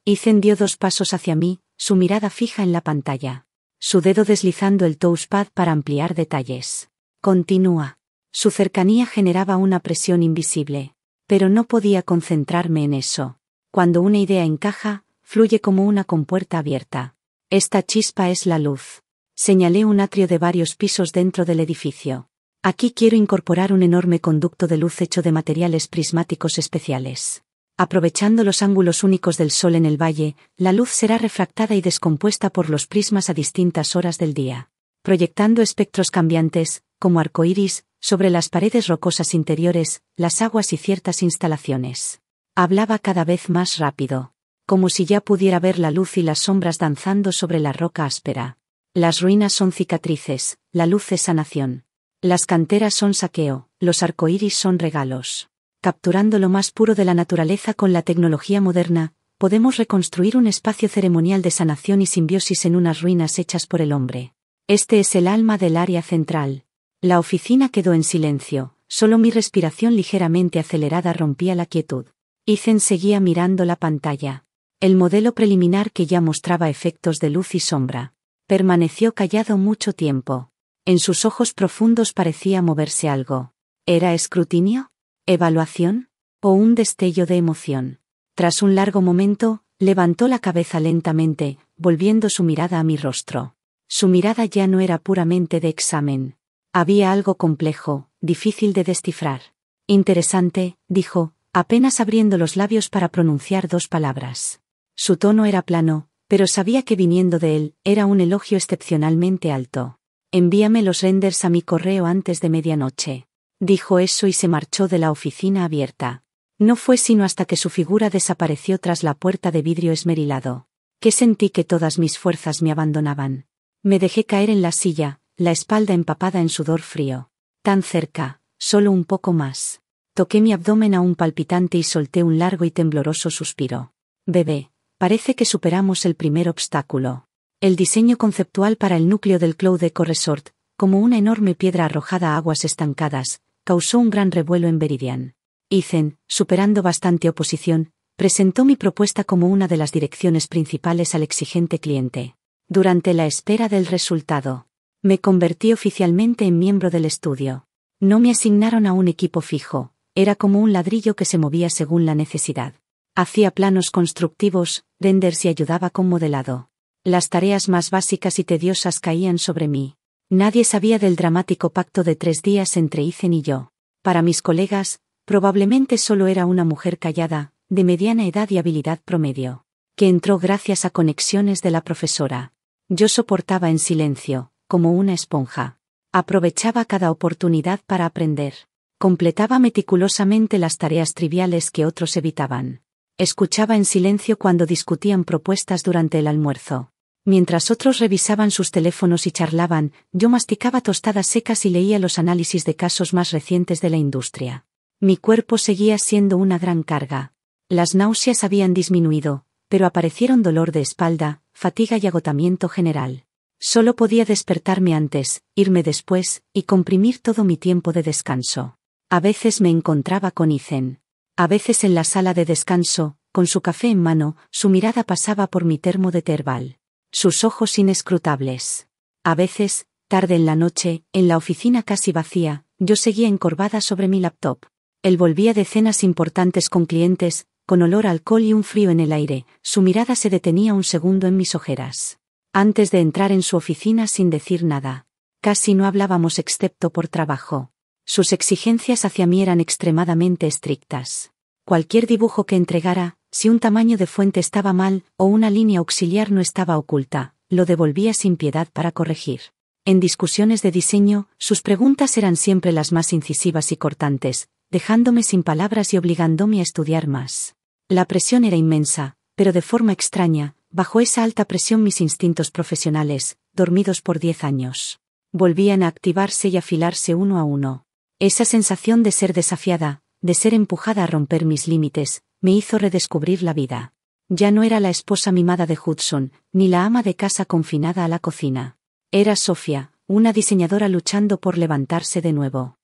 Ethan dio 2 pasos hacia mí, su mirada fija en la pantalla. Su dedo deslizando el touchpad para ampliar detalles. Continúa. Su cercanía generaba una presión invisible. Pero no podía concentrarme en eso. Cuando una idea encaja, fluye como una compuerta abierta. Esta chispa es la luz. Señalé un atrio de varios pisos dentro del edificio. Aquí quiero incorporar un enorme conducto de luz hecho de materiales prismáticos especiales. Aprovechando los ángulos únicos del sol en el valle, la luz será refractada y descompuesta por los prismas a distintas horas del día, proyectando espectros cambiantes, como arcoíris, sobre las paredes rocosas interiores, las aguas y ciertas instalaciones. Hablaba cada vez más rápido, como si ya pudiera ver la luz y las sombras danzando sobre la roca áspera. Las ruinas son cicatrices, la luz es sanación. Las canteras son saqueo, los arcoíris son regalos. Capturando lo más puro de la naturaleza con la tecnología moderna, podemos reconstruir un espacio ceremonial de sanación y simbiosis en unas ruinas hechas por el hombre. Este es el alma del área central. La oficina quedó en silencio, solo mi respiración ligeramente acelerada rompía la quietud. Ethan seguía mirando la pantalla. El modelo preliminar que ya mostraba efectos de luz y sombra. Permaneció callado mucho tiempo. En sus ojos profundos parecía moverse algo. ¿Era escrutinio? ¿Evaluación? ¿O un destello de emoción? Tras un largo momento, levantó la cabeza lentamente, volviendo su mirada a mi rostro. Su mirada ya no era puramente de examen. Había algo complejo, difícil de descifrar. Interesante, dijo, apenas abriendo los labios para pronunciar dos palabras. Su tono era plano, pero sabía que viniendo de él, era un elogio excepcionalmente alto. Envíame los renders a mi correo antes de medianoche. Dijo eso y se marchó de la oficina abierta. No fue sino hasta que su figura desapareció tras la puerta de vidrio esmerilado, que sentí que todas mis fuerzas me abandonaban. Me dejé caer en la silla, la espalda empapada en sudor frío. Tan cerca, solo un poco más. Toqué mi abdomen aún palpitante y solté un largo y tembloroso suspiro. Bebé, parece que superamos el primer obstáculo. El diseño conceptual para el núcleo del Cloud Eco Resort, como una enorme piedra arrojada a aguas estancadas, causó un gran revuelo en Veridian. Ethan, superando bastante oposición, presentó mi propuesta como una de las direcciones principales al exigente cliente. Durante la espera del resultado, me convertí oficialmente en miembro del estudio. No me asignaron a un equipo fijo, era como un ladrillo que se movía según la necesidad. Hacía planos constructivos, renders y ayudaba con modelado. Las tareas más básicas y tediosas caían sobre mí. Nadie sabía del dramático pacto de 3 días entre Ethan y yo. Para mis colegas, probablemente solo era una mujer callada, de mediana edad y habilidad promedio, que entró gracias a conexiones de la profesora. Yo soportaba en silencio, como una esponja. Aprovechaba cada oportunidad para aprender. Completaba meticulosamente las tareas triviales que otros evitaban. Escuchaba en silencio cuando discutían propuestas durante el almuerzo. Mientras otros revisaban sus teléfonos y charlaban, yo masticaba tostadas secas y leía los análisis de casos más recientes de la industria. Mi cuerpo seguía siendo una gran carga. Las náuseas habían disminuido, pero aparecieron dolor de espalda, fatiga y agotamiento general. Solo podía despertarme antes, irme después, y comprimir todo mi tiempo de descanso. A veces me encontraba con Ethan. A veces en la sala de descanso, con su café en mano, su mirada pasaba por mi termo de Terbal. Sus ojos inescrutables. A veces, tarde en la noche, en la oficina casi vacía, yo seguía encorvada sobre mi laptop. Él volvía de cenas importantes con clientes, con olor a alcohol y un frío en el aire, su mirada se detenía un segundo en mis ojeras. Antes de entrar en su oficina sin decir nada. Casi no hablábamos excepto por trabajo. Sus exigencias hacia mí eran extremadamente estrictas. Cualquier dibujo que entregara, si un tamaño de fuente estaba mal, o una línea auxiliar no estaba oculta, lo devolvía sin piedad para corregir. En discusiones de diseño, sus preguntas eran siempre las más incisivas y cortantes, dejándome sin palabras y obligándome a estudiar más. La presión era inmensa, pero de forma extraña, bajo esa alta presión mis instintos profesionales, dormidos por 10 años, volvían a activarse y afilarse uno a uno. Esa sensación de ser desafiada, de ser empujada a romper mis límites, me hizo redescubrir la vida. Ya no era la esposa mimada de Hudson, ni la ama de casa confinada a la cocina. Era Sofía, una diseñadora luchando por levantarse de nuevo.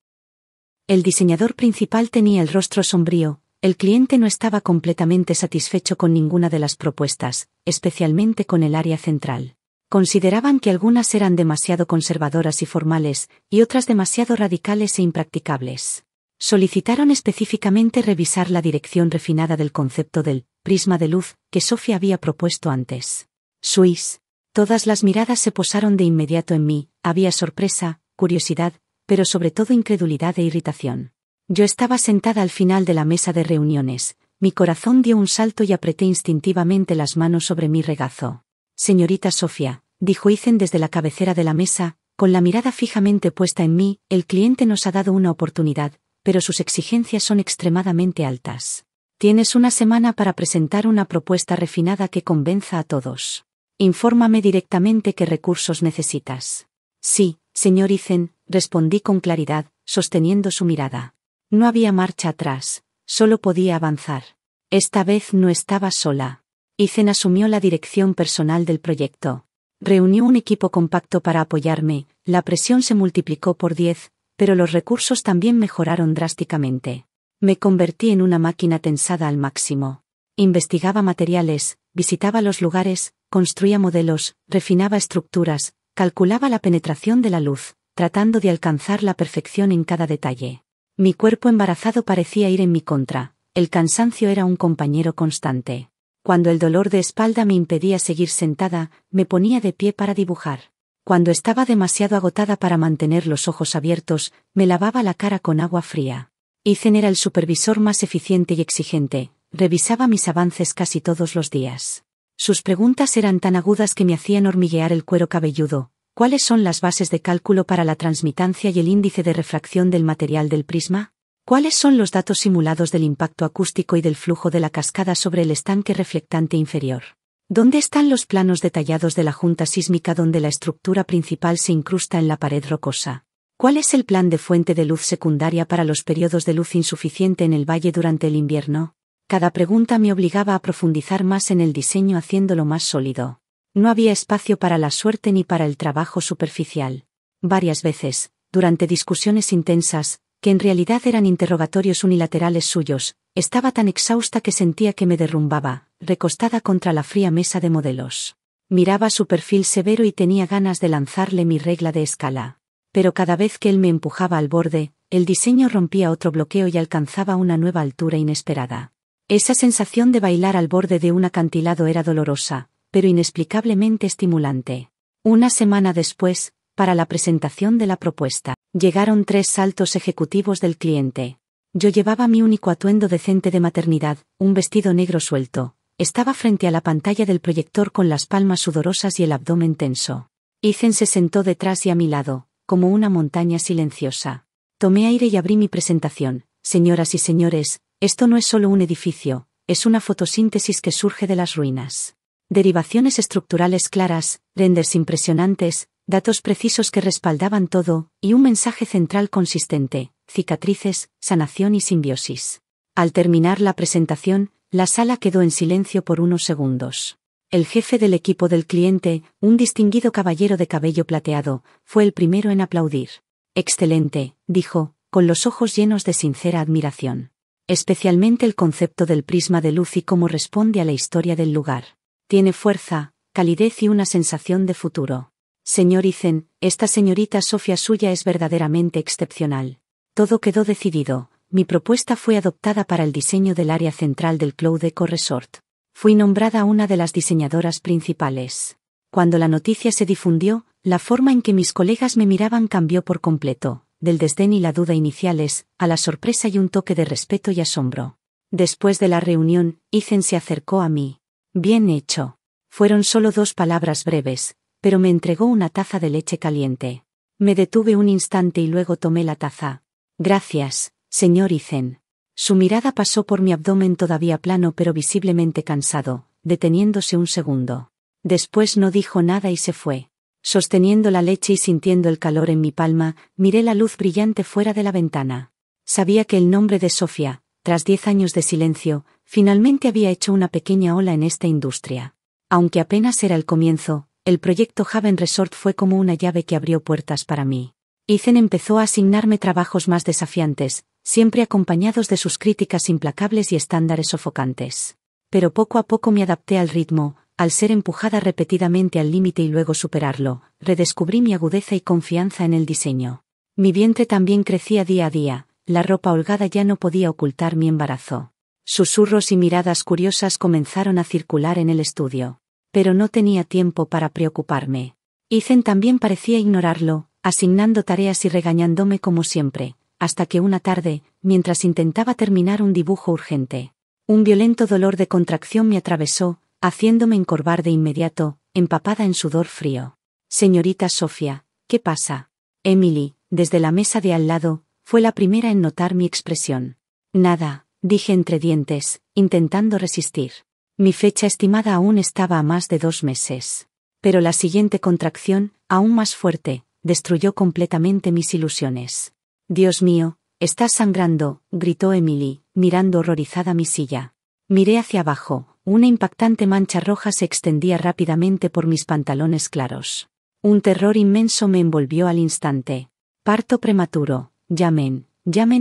El diseñador principal tenía el rostro sombrío, el cliente no estaba completamente satisfecho con ninguna de las propuestas, especialmente con el área central. Consideraban que algunas eran demasiado conservadoras y formales, y otras demasiado radicales e impracticables. Solicitaron específicamente revisar la dirección refinada del concepto del prisma de luz que Sofía había propuesto antes. Suisse. Todas las miradas se posaron de inmediato en mí, había sorpresa, curiosidad, pero sobre todo incredulidad e irritación. Yo estaba sentada al final de la mesa de reuniones, mi corazón dio un salto y apreté instintivamente las manos sobre mi regazo. Señorita Sofía, dijo Ethan desde la cabecera de la mesa, con la mirada fijamente puesta en mí, el cliente nos ha dado una oportunidad, pero sus exigencias son extremadamente altas. Tienes una semana para presentar una propuesta refinada que convenza a todos. Infórmame directamente qué recursos necesitas. Sí, señor Ethan, respondí con claridad, sosteniendo su mirada. No había marcha atrás, solo podía avanzar. Esta vez no estaba sola. Ethan asumió la dirección personal del proyecto. Reunió un equipo compacto para apoyarme, la presión se multiplicó por 10, pero los recursos también mejoraron drásticamente. Me convertí en una máquina tensada al máximo. Investigaba materiales, visitaba los lugares, construía modelos, refinaba estructuras, calculaba la penetración de la luz, tratando de alcanzar la perfección en cada detalle. Mi cuerpo embarazado parecía ir en mi contra, el cansancio era un compañero constante. Cuando el dolor de espalda me impedía seguir sentada, me ponía de pie para dibujar. Cuando estaba demasiado agotada para mantener los ojos abiertos, me lavaba la cara con agua fría. Ethan era el supervisor más eficiente y exigente, revisaba mis avances casi todos los días. Sus preguntas eran tan agudas que me hacían hormiguear el cuero cabelludo. ¿Cuáles son las bases de cálculo para la transmitancia y el índice de refracción del material del prisma? ¿Cuáles son los datos simulados del impacto acústico y del flujo de la cascada sobre el estanque reflectante inferior? ¿Dónde están los planos detallados de la junta sísmica donde la estructura principal se incrusta en la pared rocosa? ¿Cuál es el plan de fuente de luz secundaria para los periodos de luz insuficiente en el valle durante el invierno? Cada pregunta me obligaba a profundizar más en el diseño haciéndolo más sólido. No había espacio para la suerte ni para el trabajo superficial. Varias veces, durante discusiones intensas, que en realidad eran interrogatorios unilaterales suyos, estaba tan exhausta que sentía que me derrumbaba, recostada contra la fría mesa de modelos. Miraba su perfil severo y tenía ganas de lanzarle mi regla de escala. Pero cada vez que él me empujaba al borde, el diseño rompía otro bloqueo y alcanzaba una nueva altura inesperada. Esa sensación de bailar al borde de un acantilado era dolorosa, pero inexplicablemente estimulante. Una semana después, para la presentación de la propuesta, llegaron 3 saltos ejecutivos del cliente. Yo llevaba mi único atuendo decente de maternidad, un vestido negro suelto. Estaba frente a la pantalla del proyector con las palmas sudorosas y el abdomen tenso. Ethan se sentó detrás y a mi lado, como una montaña silenciosa. Tomé aire y abrí mi presentación. Señoras y señores, esto no es solo un edificio, es una fotosíntesis que surge de las ruinas. Derivaciones estructurales claras, renders impresionantes, datos precisos que respaldaban todo, y un mensaje central consistente: cicatrices, sanación y simbiosis. Al terminar la presentación, la sala quedó en silencio por unos segundos. El jefe del equipo del cliente, un distinguido caballero de cabello plateado, fue el primero en aplaudir. Excelente, dijo, con los ojos llenos de sincera admiración. Especialmente el concepto del prisma de luz y cómo responde a la historia del lugar. Tiene fuerza, calidez y una sensación de futuro. Señor Ethan, esta señorita Sofía suya es verdaderamente excepcional. Todo quedó decidido, mi propuesta fue adoptada para el diseño del área central del Cloud Eco Resort. Fui nombrada una de las diseñadoras principales. Cuando la noticia se difundió, la forma en que mis colegas me miraban cambió por completo, del desdén y la duda iniciales, a la sorpresa y un toque de respeto y asombro. Después de la reunión, Ethan se acercó a mí. Bien hecho. Fueron solo 2 palabras breves, pero me entregó una taza de leche caliente. Me detuve un instante y luego tomé la taza. Gracias, señor Ethan. Su mirada pasó por mi abdomen todavía plano pero visiblemente cansado, deteniéndose un segundo. Después no dijo nada y se fue. Sosteniendo la leche y sintiendo el calor en mi palma, miré la luz brillante fuera de la ventana. Sabía que el nombre de Sofía, tras 10 años de silencio, finalmente había hecho una pequeña ola en esta industria. Aunque apenas era el comienzo, el proyecto Haven Resort fue como una llave que abrió puertas para mí. Ethan empezó a asignarme trabajos más desafiantes, siempre acompañados de sus críticas implacables y estándares sofocantes. Pero poco a poco me adapté al ritmo, al ser empujada repetidamente al límite y luego superarlo, redescubrí mi agudeza y confianza en el diseño. Mi vientre también crecía día a día, la ropa holgada ya no podía ocultar mi embarazo. Susurros y miradas curiosas comenzaron a circular en el estudio. pero no tenía tiempo para preocuparme. Ethan también parecía ignorarlo, asignando tareas y regañándome como siempre, hasta que una tarde, mientras intentaba terminar un dibujo urgente, un violento dolor de contracción me atravesó, haciéndome encorvar de inmediato, empapada en sudor frío. Señorita Sofía, ¿qué pasa? Emily, desde la mesa de al lado, fue la primera en notar mi expresión. Nada, dije entre dientes, intentando resistir. Mi fecha estimada aún estaba a más de 2 meses. Pero la siguiente contracción, aún más fuerte, destruyó completamente mis ilusiones. Dios mío, estás sangrando, gritó Emily, mirando horrorizada mi silla. Miré hacia abajo, una impactante mancha roja se extendía rápidamente por mis pantalones claros. Un terror inmenso me envolvió al instante. Parto prematuro, llamen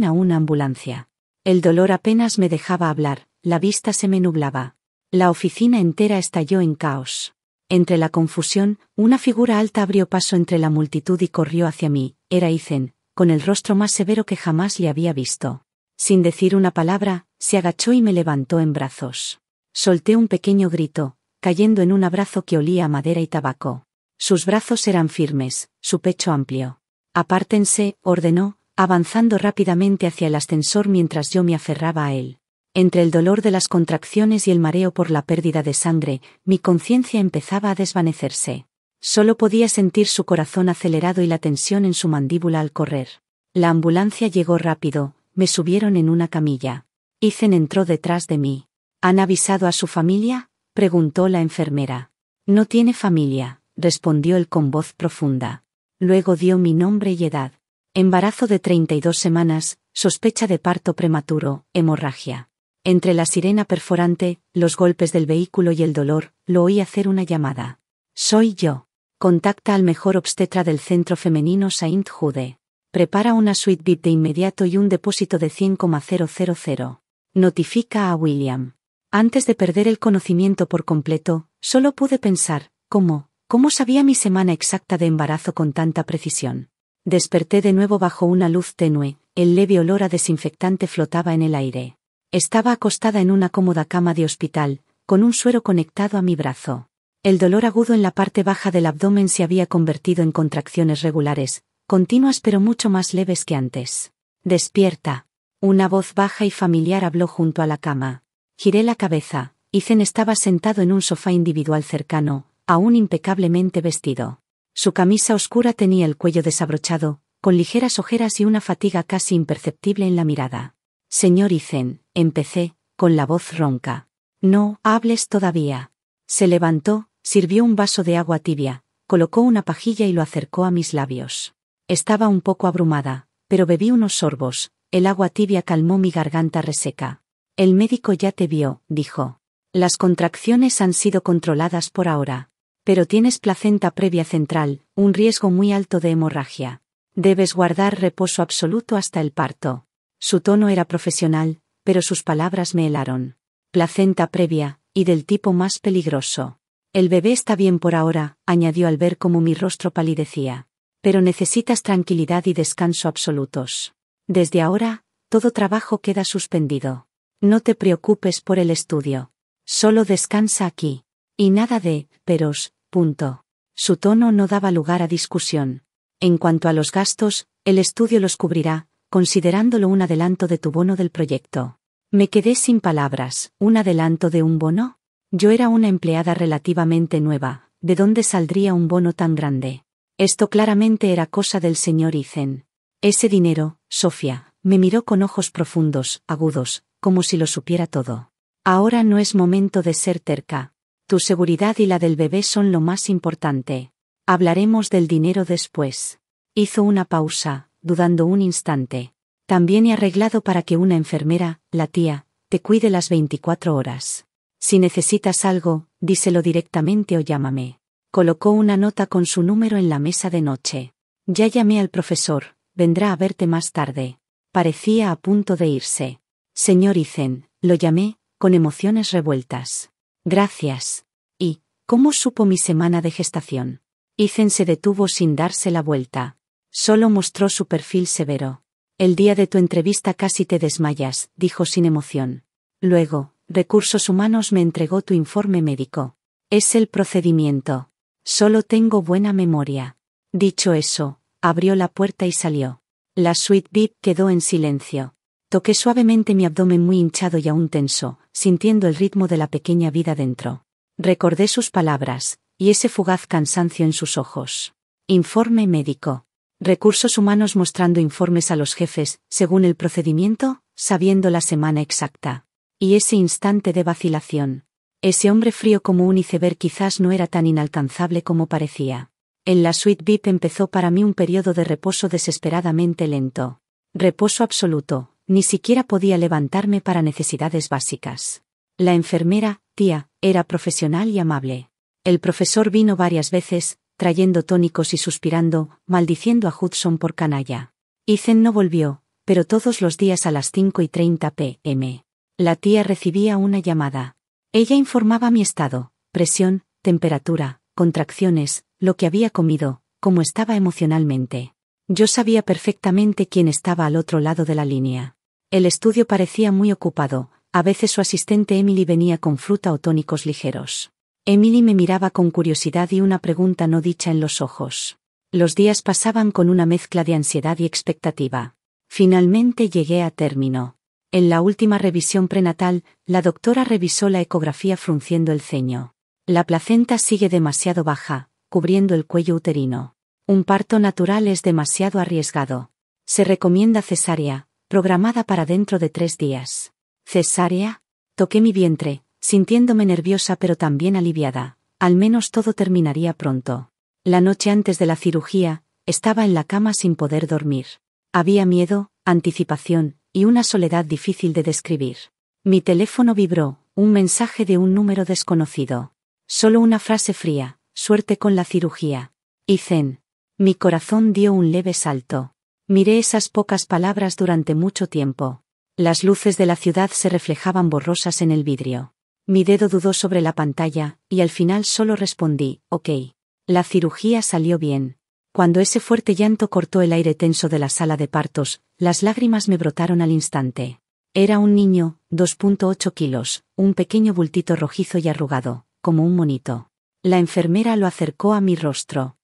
a una ambulancia. El dolor apenas me dejaba hablar, la vista se me nublaba. La oficina entera estalló en caos. Entre la confusión, una figura alta abrió paso entre la multitud y corrió hacia mí. Era Ethan, con el rostro más severo que jamás le había visto. Sin decir una palabra, se agachó y me levantó en brazos. Solté un pequeño grito, cayendo en un abrazo que olía a madera y tabaco. Sus brazos eran firmes, su pecho amplio. Apártense, ordenó, avanzando rápidamente hacia el ascensor mientras yo me aferraba a él. Entre el dolor de las contracciones y el mareo por la pérdida de sangre, mi conciencia empezaba a desvanecerse. Solo podía sentir su corazón acelerado y la tensión en su mandíbula al correr. La ambulancia llegó rápido, me subieron en una camilla. Ethan entró detrás de mí. ¿Han avisado a su familia?, preguntó la enfermera. No tiene familia, respondió él con voz profunda. Luego dio mi nombre y edad. Embarazo de 32 semanas, sospecha de parto prematuro, hemorragia. Entre la sirena perforante, los golpes del vehículo y el dolor, lo oí hacer una llamada. Soy yo. Contacta al mejor obstetra del centro femenino Saint Jude. Prepara una suite VIP de inmediato y un depósito de 100,000. Notifica a William. Antes de perder el conocimiento por completo, solo pude pensar, ¿cómo sabía mi semana exacta de embarazo con tanta precisión? Desperté de nuevo bajo una luz tenue, el leve olor a desinfectante flotaba en el aire. Estaba acostada en una cómoda cama de hospital, con un suero conectado a mi brazo. El dolor agudo en la parte baja del abdomen se había convertido en contracciones regulares, continuas pero mucho más leves que antes. Despierta. Una voz baja y familiar habló junto a la cama. Giré la cabeza. Ethan estaba sentado en un sofá individual cercano, aún impecablemente vestido. Su camisa oscura tenía el cuello desabrochado, con ligeras ojeras y una fatiga casi imperceptible en la mirada. Señor Ethan, empecé, con la voz ronca. No hables todavía. Se levantó, sirvió un vaso de agua tibia, colocó una pajilla y lo acercó a mis labios. Estaba un poco abrumada, pero bebí unos sorbos, el agua tibia calmó mi garganta reseca. El médico ya te vio, dijo. Las contracciones han sido controladas por ahora. Pero tienes placenta previa central, un riesgo muy alto de hemorragia. Debes guardar reposo absoluto hasta el parto. Su tono era profesional, pero sus palabras me helaron. Placenta previa, y del tipo más peligroso. El bebé está bien por ahora, añadió al ver cómo mi rostro palidecía. Pero necesitas tranquilidad y descanso absolutos. Desde ahora, todo trabajo queda suspendido. No te preocupes por el estudio. Solo descansa aquí. Y nada de peros, punto. Su tono no daba lugar a discusión. En cuanto a los gastos, el estudio los cubrirá, considerándolo un adelanto de tu bono del proyecto. Me quedé sin palabras. ¿Un adelanto de un bono? Yo era una empleada relativamente nueva. ¿De dónde saldría un bono tan grande? Esto claramente era cosa del señor Ethan. Ese dinero, Sofía, me miró con ojos profundos, agudos, como si lo supiera todo. Ahora no es momento de ser terca. Tu seguridad y la del bebé son lo más importante. Hablaremos del dinero después. Hizo una pausa, dudando un instante. También he arreglado para que una enfermera, la tía, te cuide las 24 horas. Si necesitas algo, díselo directamente o llámame. Colocó una nota con su número en la mesa de noche. Ya llamé al profesor, vendrá a verte más tarde. Parecía a punto de irse. Señor Ethan, lo llamé, con emociones revueltas. Gracias. ¿Y cómo supo mi semana de gestación? Ethan se detuvo sin darse la vuelta. Solo mostró su perfil severo. El día de tu entrevista casi te desmayas, dijo sin emoción. Luego, Recursos Humanos me entregó tu informe médico. Es el procedimiento. Solo tengo buena memoria. Dicho eso, abrió la puerta y salió. La suite VIP quedó en silencio. Toqué suavemente mi abdomen muy hinchado y aún tenso, sintiendo el ritmo de la pequeña vida dentro. Recordé sus palabras, y ese fugaz cansancio en sus ojos. Informe médico. Recursos humanos mostrando informes a los jefes, según el procedimiento, sabiendo la semana exacta. Y ese instante de vacilación. Ese hombre frío como un iceberg quizás no era tan inalcanzable como parecía. En la suite VIP empezó para mí un periodo de reposo desesperadamente lento. Reposo absoluto, ni siquiera podía levantarme para necesidades básicas. La enfermera, tía, era profesional y amable. El profesor vino varias veces, trayendo tónicos y suspirando, maldiciendo a Hudson por canalla. Ethan no volvió, pero todos los días a las 5:30 p.m. La tía recibía una llamada. Ella informaba mi estado, presión, temperatura, contracciones, lo que había comido, cómo estaba emocionalmente. Yo sabía perfectamente quién estaba al otro lado de la línea. El estudio parecía muy ocupado, a veces su asistente Emily venía con fruta o tónicos ligeros. Emily me miraba con curiosidad y una pregunta no dicha en los ojos. Los días pasaban con una mezcla de ansiedad y expectativa. Finalmente llegué a término. En la última revisión prenatal, la doctora revisó la ecografía frunciendo el ceño. La placenta sigue demasiado baja, cubriendo el cuello uterino. Un parto natural es demasiado arriesgado. Se recomienda cesárea, programada para dentro de 3 días. ¿Cesárea? Toqué mi vientre, sintiéndome nerviosa pero también aliviada. Al menos todo terminaría pronto. La noche antes de la cirugía, estaba en la cama sin poder dormir. Había miedo, anticipación, y una soledad difícil de describir. Mi teléfono vibró, un mensaje de un número desconocido. Solo una frase fría: suerte con la cirugía. Ethan. Mi corazón dio un leve salto. Miré esas pocas palabras durante mucho tiempo. Las luces de la ciudad se reflejaban borrosas en el vidrio. Mi dedo dudó sobre la pantalla, y al final solo respondí, ok. La cirugía salió bien. Cuando ese fuerte llanto cortó el aire tenso de la sala de partos, las lágrimas me brotaron al instante. Era un niño, 2.8 kilos, un pequeño bultito rojizo y arrugado, como un monito. La enfermera lo acercó a mi rostro.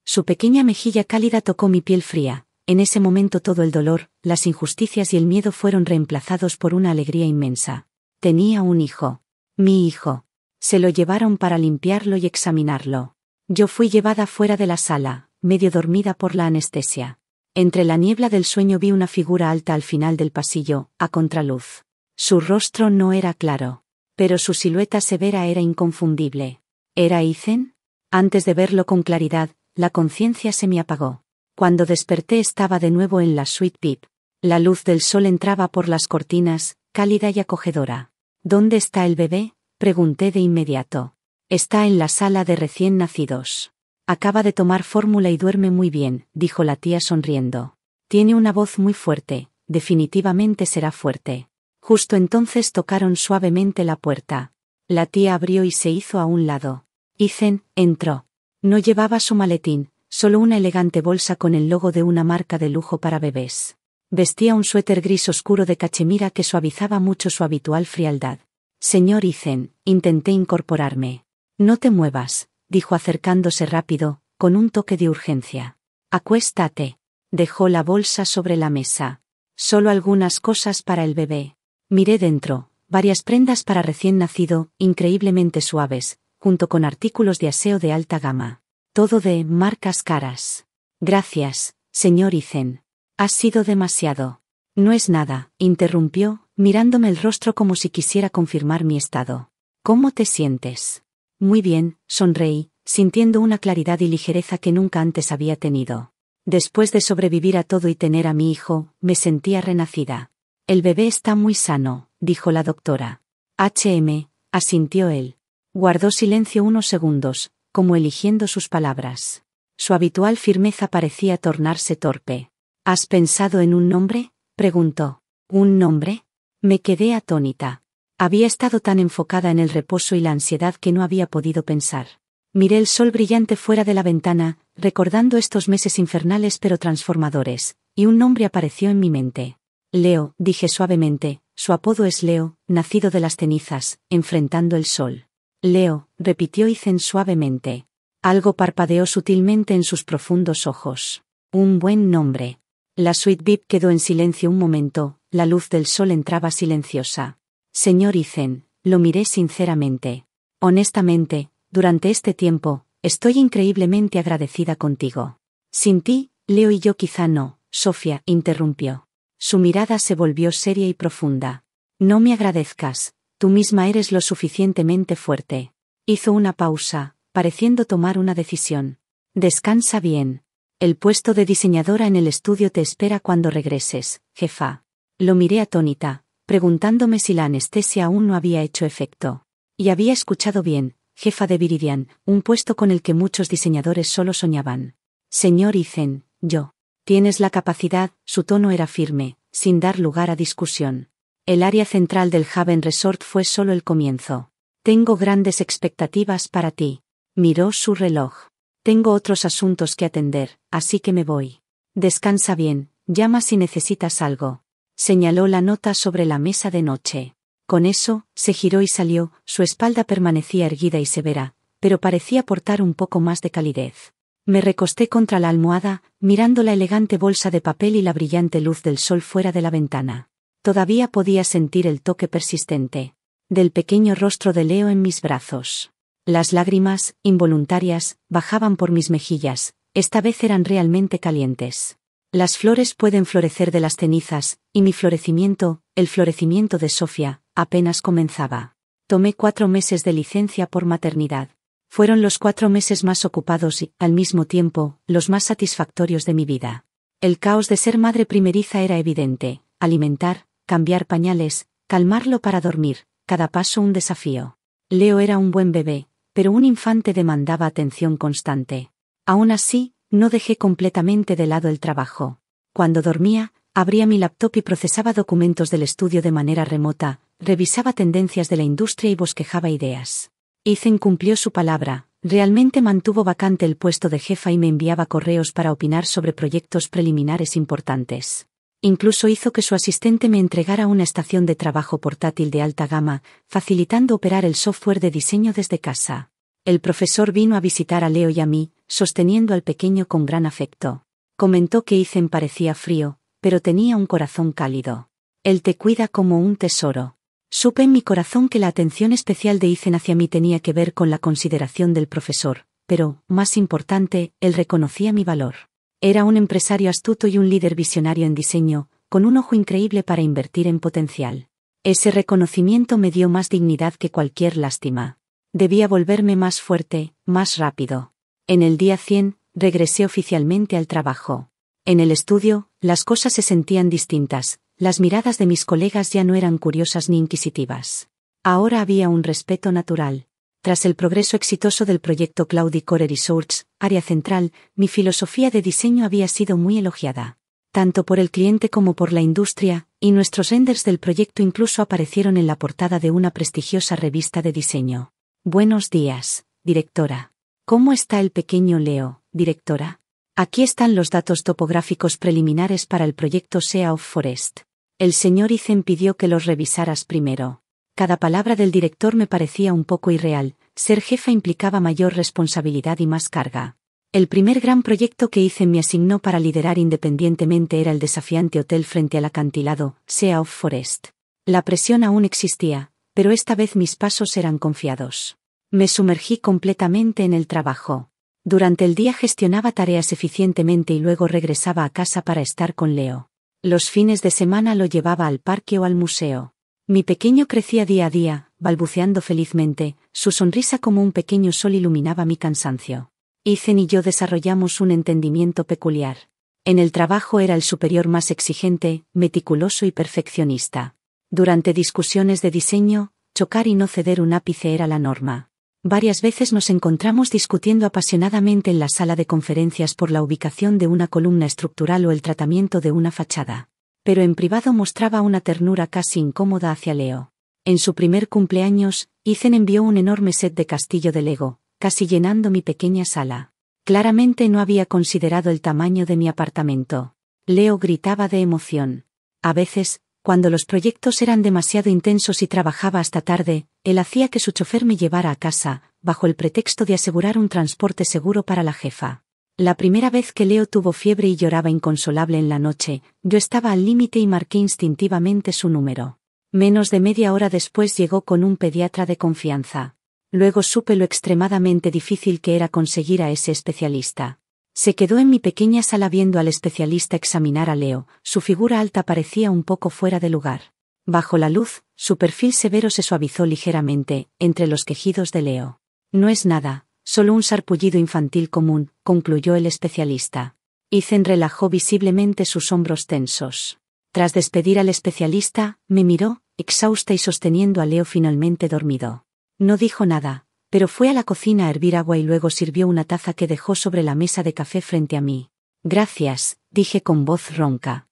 Su pequeña mejilla cálida tocó mi piel fría. En ese momento todo el dolor, las injusticias y el miedo fueron reemplazados por una alegría inmensa. Tenía un hijo. Mi hijo. Se lo llevaron para limpiarlo y examinarlo. Yo fui llevada fuera de la sala, medio dormida por la anestesia. Entre la niebla del sueño vi una figura alta al final del pasillo, a contraluz. Su rostro no era claro, pero su silueta severa era inconfundible. ¿Era Ethan? Antes de verlo con claridad, la conciencia se me apagó. Cuando desperté estaba de nuevo en la suite VIP. La luz del sol entraba por las cortinas, cálida y acogedora. ¿Dónde está el bebé?, pregunté de inmediato. Está en la sala de recién nacidos. Acaba de tomar fórmula y duerme muy bien, dijo la tía sonriendo. Tiene una voz muy fuerte, definitivamente será fuerte. Justo entonces tocaron suavemente la puerta. La tía abrió y se hizo a un lado. Ethan entró. No llevaba su maletín, solo una elegante bolsa con el logo de una marca de lujo para bebés. Vestía un suéter gris oscuro de cachemira que suavizaba mucho su habitual frialdad. Señor Ethan, intenté incorporarme. No te muevas, dijo acercándose rápido, con un toque de urgencia. Acuéstate. Dejó la bolsa sobre la mesa. Solo algunas cosas para el bebé. Miré dentro, varias prendas para recién nacido, increíblemente suaves, junto con artículos de aseo de alta gama. Todo de marcas caras. Gracias, señor Ethan. Ha sido demasiado. No es nada, interrumpió, mirándome el rostro como si quisiera confirmar mi estado. ¿Cómo te sientes? Muy bien, sonreí, sintiendo una claridad y ligereza que nunca antes había tenido. Después de sobrevivir a todo y tener a mi hijo, me sentía renacida. El bebé está muy sano, dijo la doctora. Asintió él. Guardó silencio unos segundos, como eligiendo sus palabras. Su habitual firmeza parecía tornarse torpe. ¿Has pensado en un nombre?, preguntó. ¿Un nombre? Me quedé atónita. Había estado tan enfocada en el reposo y la ansiedad que no había podido pensar. Miré el sol brillante fuera de la ventana, recordando estos meses infernales pero transformadores, y un nombre apareció en mi mente. Leo, dije suavemente, su apodo es Leo, nacido de las cenizas, enfrentando el sol. Leo, repitió Ethan suavemente. Algo parpadeó sutilmente en sus profundos ojos. Un buen nombre. La suite VIP quedó en silencio un momento, la luz del sol entraba silenciosa. Señor Ethan, lo miré sinceramente. Honestamente, durante este tiempo, estoy increíblemente agradecida contigo. Sin ti, Leo y yo quizá no, Sofía interrumpió. Su mirada se volvió seria y profunda. No me agradezcas, tú misma eres lo suficientemente fuerte. Hizo una pausa, pareciendo tomar una decisión. Descansa bien. El puesto de diseñadora en el estudio te espera cuando regreses, jefa. Lo miré atónita, preguntándome si la anestesia aún no había hecho efecto. Y había escuchado bien, jefa de Viridian, un puesto con el que muchos diseñadores solo soñaban. Señor Ethan, yo. Tienes la capacidad, su tono era firme, sin dar lugar a discusión. El área central del Haven Resort fue solo el comienzo. Tengo grandes expectativas para ti. Miró su reloj. Tengo otros asuntos que atender, así que me voy. Descansa bien, llama si necesitas algo. Señaló la nota sobre la mesa de noche. Con eso, se giró y salió, su espalda permanecía erguida y severa, pero parecía portar un poco más de calidez. Me recosté contra la almohada, mirando la elegante bolsa de papel y la brillante luz del sol fuera de la ventana. Todavía podía sentir el toque persistente del pequeño rostro de Leo en mis brazos. Las lágrimas, involuntarias, bajaban por mis mejillas, esta vez eran realmente calientes. Las flores pueden florecer de las cenizas, y mi florecimiento, el florecimiento de Sofía, apenas comenzaba. Tomé 4 meses de licencia por maternidad. Fueron los 4 meses más ocupados y, al mismo tiempo, los más satisfactorios de mi vida. El caos de ser madre primeriza era evidente: alimentar, cambiar pañales, calmarlo para dormir, cada paso un desafío. Leo era un buen bebé, pero un infante demandaba atención constante. Aún así, no dejé completamente de lado el trabajo. Cuando dormía, abría mi laptop y procesaba documentos del estudio de manera remota, revisaba tendencias de la industria y bosquejaba ideas. Ethan cumplió su palabra, realmente mantuvo vacante el puesto de jefa y me enviaba correos para opinar sobre proyectos preliminares importantes. Incluso hizo que su asistente me entregara una estación de trabajo portátil de alta gama, facilitando operar el software de diseño desde casa. El profesor vino a visitar a Leo y a mí, sosteniendo al pequeño con gran afecto. Comentó que Ethan parecía frío, pero tenía un corazón cálido. Él te cuida como un tesoro. Supe en mi corazón que la atención especial de Ethan hacia mí tenía que ver con la consideración del profesor, pero, más importante, él reconocía mi valor. Era un empresario astuto y un líder visionario en diseño, con un ojo increíble para invertir en potencial. Ese reconocimiento me dio más dignidad que cualquier lástima. Debía volverme más fuerte, más rápido. En el día 100, regresé oficialmente al trabajo. En el estudio, las cosas se sentían distintas, las miradas de mis colegas ya no eran curiosas ni inquisitivas. Ahora había un respeto natural. Tras el progreso exitoso del proyecto Cloudy Core Research, área central, mi filosofía de diseño había sido muy elogiada. Tanto por el cliente como por la industria, y nuestros renders del proyecto incluso aparecieron en la portada de una prestigiosa revista de diseño. Buenos días, directora. ¿Cómo está el pequeño Leo, directora? Aquí están los datos topográficos preliminares para el proyecto Sea of Forest. El señor Ethan pidió que los revisaras primero. Cada palabra del director me parecía un poco irreal, ser jefa implicaba mayor responsabilidad y más carga. El primer gran proyecto que Ethan me asignó para liderar independientemente era el desafiante hotel frente al acantilado, Sea of Forest. La presión aún existía, pero esta vez mis pasos eran confiados. Me sumergí completamente en el trabajo. Durante el día gestionaba tareas eficientemente y luego regresaba a casa para estar con Leo. Los fines de semana lo llevaba al parque o al museo. Mi pequeño crecía día a día, balbuceando felizmente, su sonrisa como un pequeño sol iluminaba mi cansancio. Ethan y yo desarrollamos un entendimiento peculiar. En el trabajo era el superior más exigente, meticuloso y perfeccionista. Durante discusiones de diseño, chocar y no ceder un ápice era la norma. Varias veces nos encontramos discutiendo apasionadamente en la sala de conferencias por la ubicación de una columna estructural o el tratamiento de una fachada. Pero en privado mostraba una ternura casi incómoda hacia Leo. En su primer cumpleaños, Ethan envió un enorme set de castillo de Lego, casi llenando mi pequeña sala. Claramente no había considerado el tamaño de mi apartamento. Leo gritaba de emoción. A veces, cuando los proyectos eran demasiado intensos y trabajaba hasta tarde, él hacía que su chofer me llevara a casa, bajo el pretexto de asegurar un transporte seguro para la jefa. La primera vez que Leo tuvo fiebre y lloraba inconsolable en la noche, yo estaba al límite y marqué instintivamente su número. Menos de media hora después llegó con un pediatra de confianza. Luego supe lo extremadamente difícil que era conseguir a ese especialista. Se quedó en mi pequeña sala viendo al especialista examinar a Leo, su figura alta parecía un poco fuera de lugar. Bajo la luz, su perfil severo se suavizó ligeramente, entre los quejidos de Leo. No es nada, solo un sarpullido infantil común, concluyó el especialista. Ethan relajó visiblemente sus hombros tensos. Tras despedir al especialista, me miró, exhausta y sosteniendo a Leo finalmente dormido. No dijo nada, pero fue a la cocina a hervir agua y luego sirvió una taza que dejó sobre la mesa de café frente a mí. Gracias, dije con voz ronca.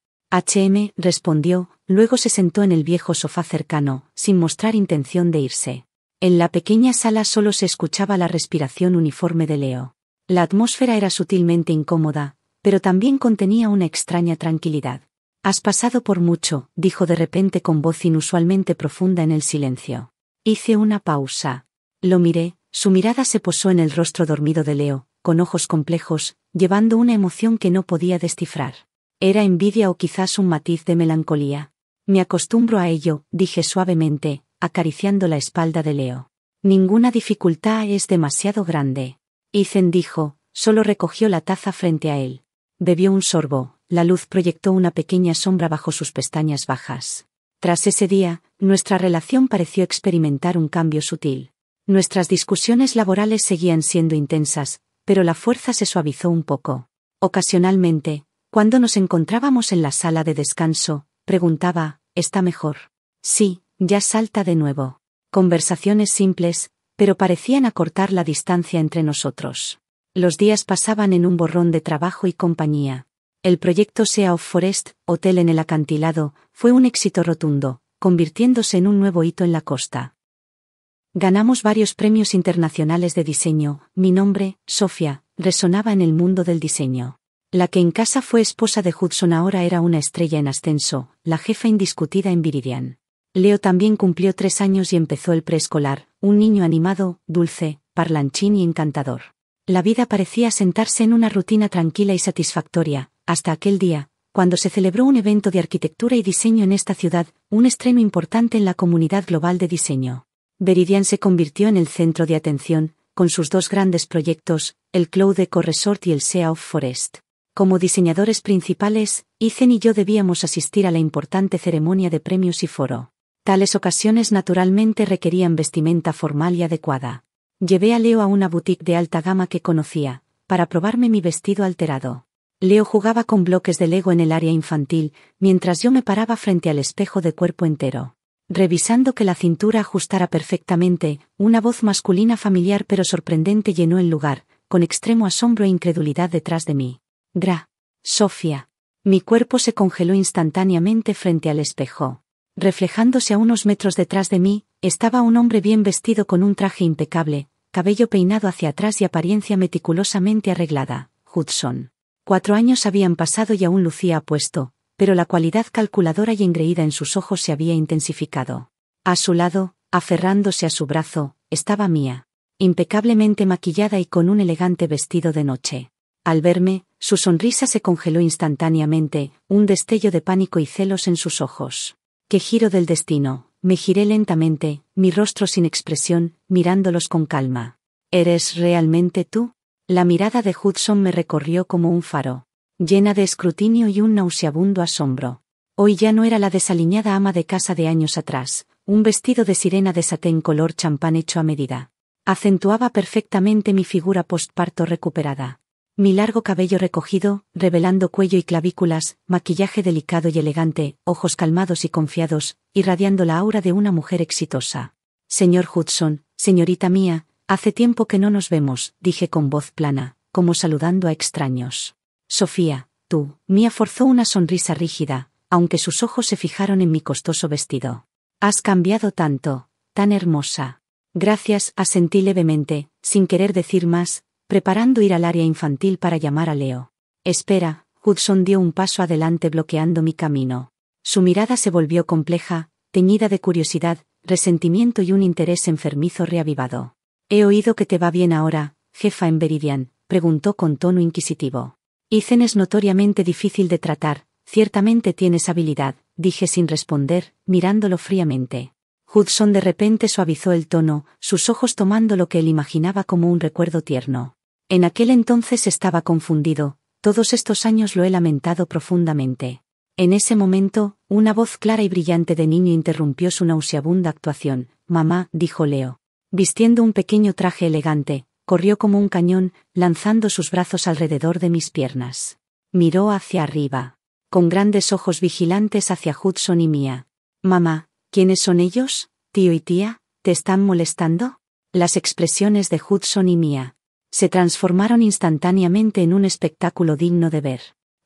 Respondió, luego se sentó en el viejo sofá cercano, sin mostrar intención de irse. En la pequeña sala solo se escuchaba la respiración uniforme de Leo. La atmósfera era sutilmente incómoda, pero también contenía una extraña tranquilidad. Has pasado por mucho, dijo de repente con voz inusualmente profunda en el silencio. Hice una pausa. Lo miré, su mirada se posó en el rostro dormido de Leo, con ojos complejos, llevando una emoción que no podía descifrar. ¿Era envidia o quizás un matiz de melancolía? Me acostumbro a ello, dije suavemente, acariciando la espalda de Leo. Ninguna dificultad es demasiado grande. Ethan dijo, solo recogió la taza frente a él. Bebió un sorbo, la luz proyectó una pequeña sombra bajo sus pestañas bajas. Tras ese día, nuestra relación pareció experimentar un cambio sutil. Nuestras discusiones laborales seguían siendo intensas, pero la fuerza se suavizó un poco. Ocasionalmente, cuando nos encontrábamos en la sala de descanso, preguntaba, ¿está mejor? Sí, ya salta de nuevo. Conversaciones simples, pero parecían acortar la distancia entre nosotros. Los días pasaban en un borrón de trabajo y compañía. El proyecto Sea of Forest, Hotel en el Acantilado, fue un éxito rotundo, convirtiéndose en un nuevo hito en la costa. Ganamos varios premios internacionales de diseño. Mi nombre, Sofía, resonaba en el mundo del diseño. La que en casa fue esposa de Hudson ahora era una estrella en ascenso, la jefa indiscutida en Viridian. Leo también cumplió 3 años y empezó el preescolar, un niño animado, dulce, parlanchín y encantador. La vida parecía sentarse en una rutina tranquila y satisfactoria, hasta aquel día, cuando se celebró un evento de arquitectura y diseño en esta ciudad, un extremo importante en la comunidad global de diseño. Viridian se convirtió en el centro de atención, con sus 2 grandes proyectos, el Cloud Eco Resort y el Sea of Forest. Como diseñadores principales, Ethan y yo debíamos asistir a la importante ceremonia de premios y foro. Tales ocasiones naturalmente requerían vestimenta formal y adecuada. Llevé a Leo a una boutique de alta gama que conocía, para probarme mi vestido alterado. Leo jugaba con bloques de Lego en el área infantil, mientras yo me paraba frente al espejo de cuerpo entero. Revisando que la cintura ajustara perfectamente, una voz masculina familiar pero sorprendente llenó el lugar, con extremo asombro e incredulidad detrás de mí. Sofía. Mi cuerpo se congeló instantáneamente frente al espejo. Reflejándose a unos metros detrás de mí, estaba un hombre bien vestido con un traje impecable, cabello peinado hacia atrás y apariencia meticulosamente arreglada, Hudson. 4 años habían pasado y aún lucía apuesto, pero la cualidad calculadora y engreída en sus ojos se había intensificado. A su lado, aferrándose a su brazo, estaba Mia, impecablemente maquillada y con un elegante vestido de noche. Al verme, su sonrisa se congeló instantáneamente, un destello de pánico y celos en sus ojos. ¡Qué giro del destino! Me giré lentamente, mi rostro sin expresión, mirándolos con calma. ¿Eres realmente tú? La mirada de Hudson me recorrió como un faro, llena de escrutinio y un nauseabundo asombro. Hoy ya no era la desaliñada ama de casa de años atrás, un vestido de sirena de satén color champán hecho a medida. Acentuaba perfectamente mi figura postparto recuperada. Mi largo cabello recogido, revelando cuello y clavículas, maquillaje delicado y elegante, ojos calmados y confiados, irradiando la aura de una mujer exitosa. Señor Hudson, señorita Mia, hace tiempo que no nos vemos, dije con voz plana, como saludando a extraños. Sofía, tú. Mia forzó una sonrisa rígida, aunque sus ojos se fijaron en mi costoso vestido. Has cambiado tanto, tan hermosa. Gracias, asentí levemente, sin querer decir más, preparando ir al área infantil para llamar a Leo. Espera, Hudson dio un paso adelante bloqueando mi camino. Su mirada se volvió compleja, teñida de curiosidad, resentimiento y un interés enfermizo reavivado. «He oído que te va bien ahora, jefa en Veridian», preguntó con tono inquisitivo. «Ethan es notoriamente difícil de tratar, ciertamente tienes habilidad», dije sin responder, mirándolo fríamente. Hudson de repente suavizó el tono, sus ojos tomando lo que él imaginaba como un recuerdo tierno. «En aquel entonces estaba confundido, todos estos años lo he lamentado profundamente». En ese momento, una voz clara y brillante de niño interrumpió su nauseabunda actuación. «Mamá», dijo Leo. Vistiendo un pequeño traje elegante, corrió como un cañón, lanzando sus brazos alrededor de mis piernas. Miró hacia arriba, con grandes ojos vigilantes hacia Hudson y Mia. «Mamá, ¿quiénes son ellos? Tío y tía, ¿te están molestando?» Las expresiones de Hudson y Mia se transformaron instantáneamente en un espectáculo digno de ver.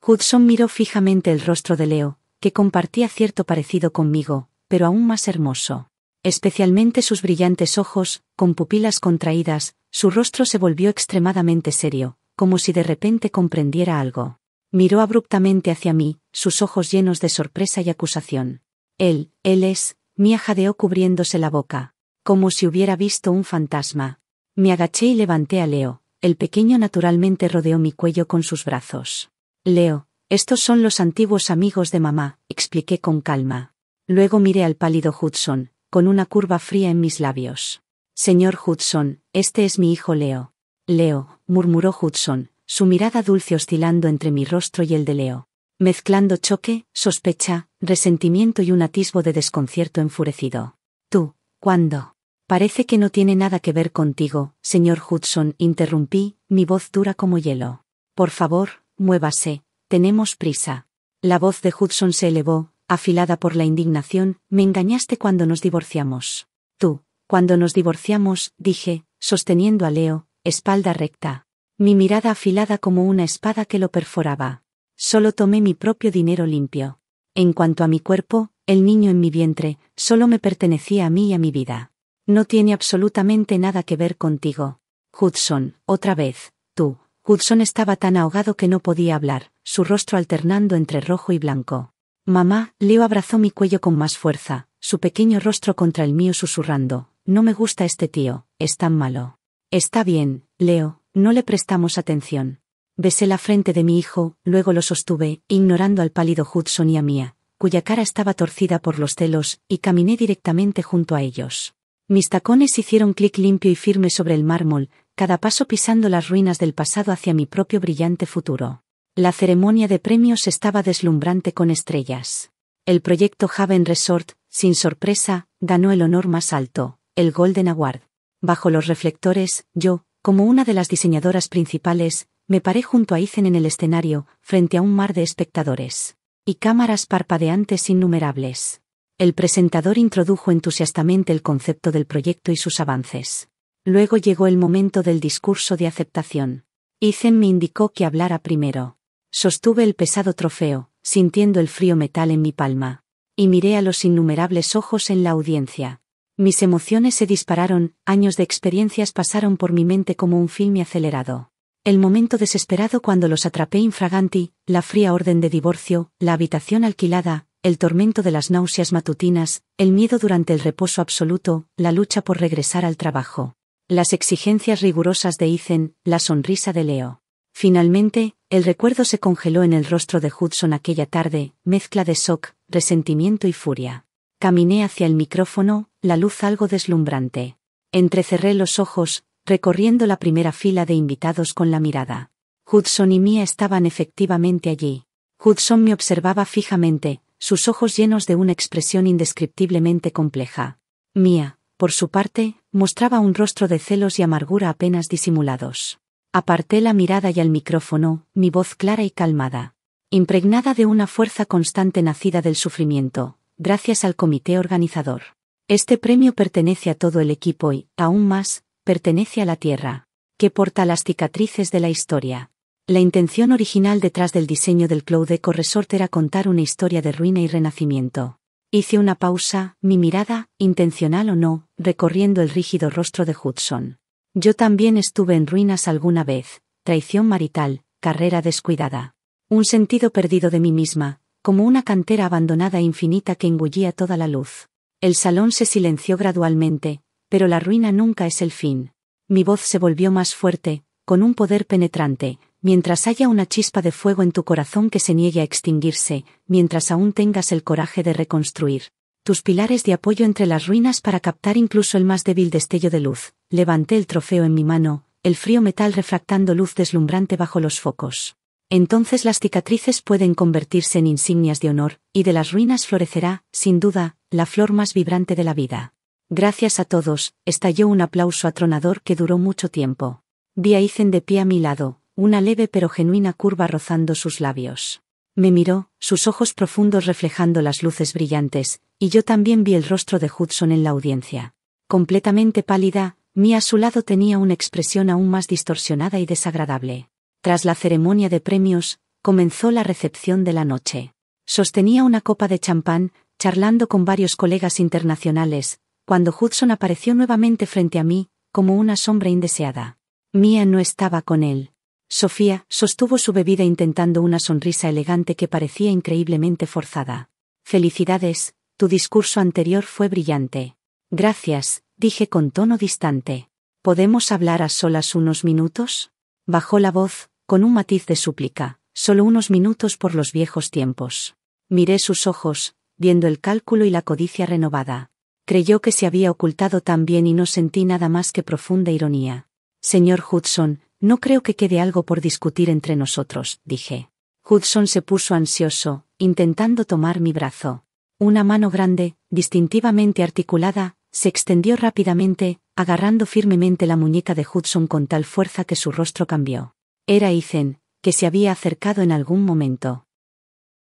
Hudson miró fijamente el rostro de Leo, que compartía cierto parecido conmigo, pero aún más hermoso. Especialmente sus brillantes ojos, con pupilas contraídas, su rostro se volvió extremadamente serio, como si de repente comprendiera algo. Miró abruptamente hacia mí, sus ojos llenos de sorpresa y acusación. Él es, Mia jadeó cubriéndose la boca, como si hubiera visto un fantasma. Me agaché y levanté a Leo, el pequeño naturalmente rodeó mi cuello con sus brazos. «Leo, estos son los antiguos amigos de mamá», expliqué con calma. Luego miré al pálido Hudson, con una curva fría en mis labios. «Señor Hudson, este es mi hijo Leo». «Leo», murmuró Hudson, su mirada dulce oscilando entre mi rostro y el de Leo, mezclando choque, sospecha, resentimiento y un atisbo de desconcierto enfurecido. «¿Tú, cuándo?» «Parece que no tiene nada que ver contigo, señor Hudson», interrumpí, mi voz dura como hielo. «Por favor, muévase, tenemos prisa». La voz de Hudson se elevó, afilada por la indignación. «Me engañaste cuando nos divorciamos». «Tú, cuando nos divorciamos», dije, sosteniendo a Leo, espalda recta. Mi mirada afilada como una espada que lo perforaba. Solo tomé mi propio dinero limpio. En cuanto a mi cuerpo, el niño en mi vientre, solo me pertenecía a mí y a mi vida. «No tiene absolutamente nada que ver contigo». «Hudson, otra vez, tú». Hudson estaba tan ahogado que no podía hablar, su rostro alternando entre rojo y blanco. «Mamá», Leo abrazó mi cuello con más fuerza, su pequeño rostro contra el mío susurrando, «No me gusta este tío, es tan malo». «Está bien, Leo, no le prestamos atención». Besé la frente de mi hijo, luego lo sostuve, ignorando al pálido Hudson y a Mia, cuya cara estaba torcida por los celos, y caminé directamente junto a ellos. Mis tacones hicieron clic limpio y firme sobre el mármol, cada paso pisando las ruinas del pasado hacia mi propio brillante futuro. La ceremonia de premios estaba deslumbrante con estrellas. El proyecto Haven Resort, sin sorpresa, ganó el honor más alto, el Golden Award. Bajo los reflectores, yo, como una de las diseñadoras principales, me paré junto a Ethan en el escenario, frente a un mar de espectadores y cámaras parpadeantes innumerables. El presentador introdujo entusiastamente el concepto del proyecto y sus avances. Luego llegó el momento del discurso de aceptación. Ethan me indicó que hablara primero. Sostuve el pesado trofeo, sintiendo el frío metal en mi palma. Y miré a los innumerables ojos en la audiencia. Mis emociones se dispararon, años de experiencias pasaron por mi mente como un filme acelerado. El momento desesperado cuando los atrapé infraganti, la fría orden de divorcio, la habitación alquilada, el tormento de las náuseas matutinas, el miedo durante el reposo absoluto, la lucha por regresar al trabajo. Las exigencias rigurosas de Ethan, la sonrisa de Leo. Finalmente, el recuerdo se congeló en el rostro de Hudson aquella tarde, mezcla de shock, resentimiento y furia. Caminé hacia el micrófono, la luz algo deslumbrante. Entrecerré los ojos, recorriendo la primera fila de invitados con la mirada. Hudson y Mia estaban efectivamente allí. Hudson me observaba fijamente, sus ojos llenos de una expresión indescriptiblemente compleja. Mia, por su parte, mostraba un rostro de celos y amargura apenas disimulados. Aparté la mirada y al micrófono, mi voz clara y calmada. Impregnada de una fuerza constante nacida del sufrimiento, gracias al comité organizador. Este premio pertenece a todo el equipo y, aún más, pertenece a la tierra, que porta las cicatrices de la historia. La intención original detrás del diseño del Cloud Eco Resort era contar una historia de ruina y renacimiento. Hice una pausa, mi mirada, intencional o no, recorriendo el rígido rostro de Hudson. Yo también estuve en ruinas alguna vez, traición marital, carrera descuidada. Un sentido perdido de mí misma, como una cantera abandonada e infinita que engullía toda la luz. El salón se silenció gradualmente, pero la ruina nunca es el fin. Mi voz se volvió más fuerte, con un poder penetrante. Mientras haya una chispa de fuego en tu corazón que se niegue a extinguirse, mientras aún tengas el coraje de reconstruir tus pilares de apoyo entre las ruinas para captar incluso el más débil destello de luz, levanté el trofeo en mi mano, el frío metal refractando luz deslumbrante bajo los focos. Entonces las cicatrices pueden convertirse en insignias de honor, y de las ruinas florecerá, sin duda, la flor más vibrante de la vida. Gracias a todos, estalló un aplauso atronador que duró mucho tiempo. Vi a Ethan de pie a mi lado, una leve pero genuina curva rozando sus labios. Me miró, sus ojos profundos reflejando las luces brillantes, y yo también vi el rostro de Hudson en la audiencia. Completamente pálida, Mia a su lado tenía una expresión aún más distorsionada y desagradable. Tras la ceremonia de premios, comenzó la recepción de la noche. Sostenía una copa de champán, charlando con varios colegas internacionales, cuando Hudson apareció nuevamente frente a mí, como una sombra indeseada. Mia no estaba con él. Sofía sostuvo su bebida intentando una sonrisa elegante que parecía increíblemente forzada. «Felicidades, tu discurso anterior fue brillante». «Gracias», dije con tono distante. «¿Podemos hablar a solas unos minutos?» Bajó la voz, con un matiz de súplica. «Solo unos minutos por los viejos tiempos». Miré sus ojos, viendo el cálculo y la codicia renovada. Creyó que se había ocultado tan bien y no sentí nada más que profunda ironía. «Señor Hudson, no creo que quede algo por discutir entre nosotros», dije. Hudson se puso ansioso, intentando tomar mi brazo. Una mano grande, distintivamente articulada, se extendió rápidamente, agarrando firmemente la muñeca de Hudson con tal fuerza que su rostro cambió. Era Ethan, que se había acercado en algún momento.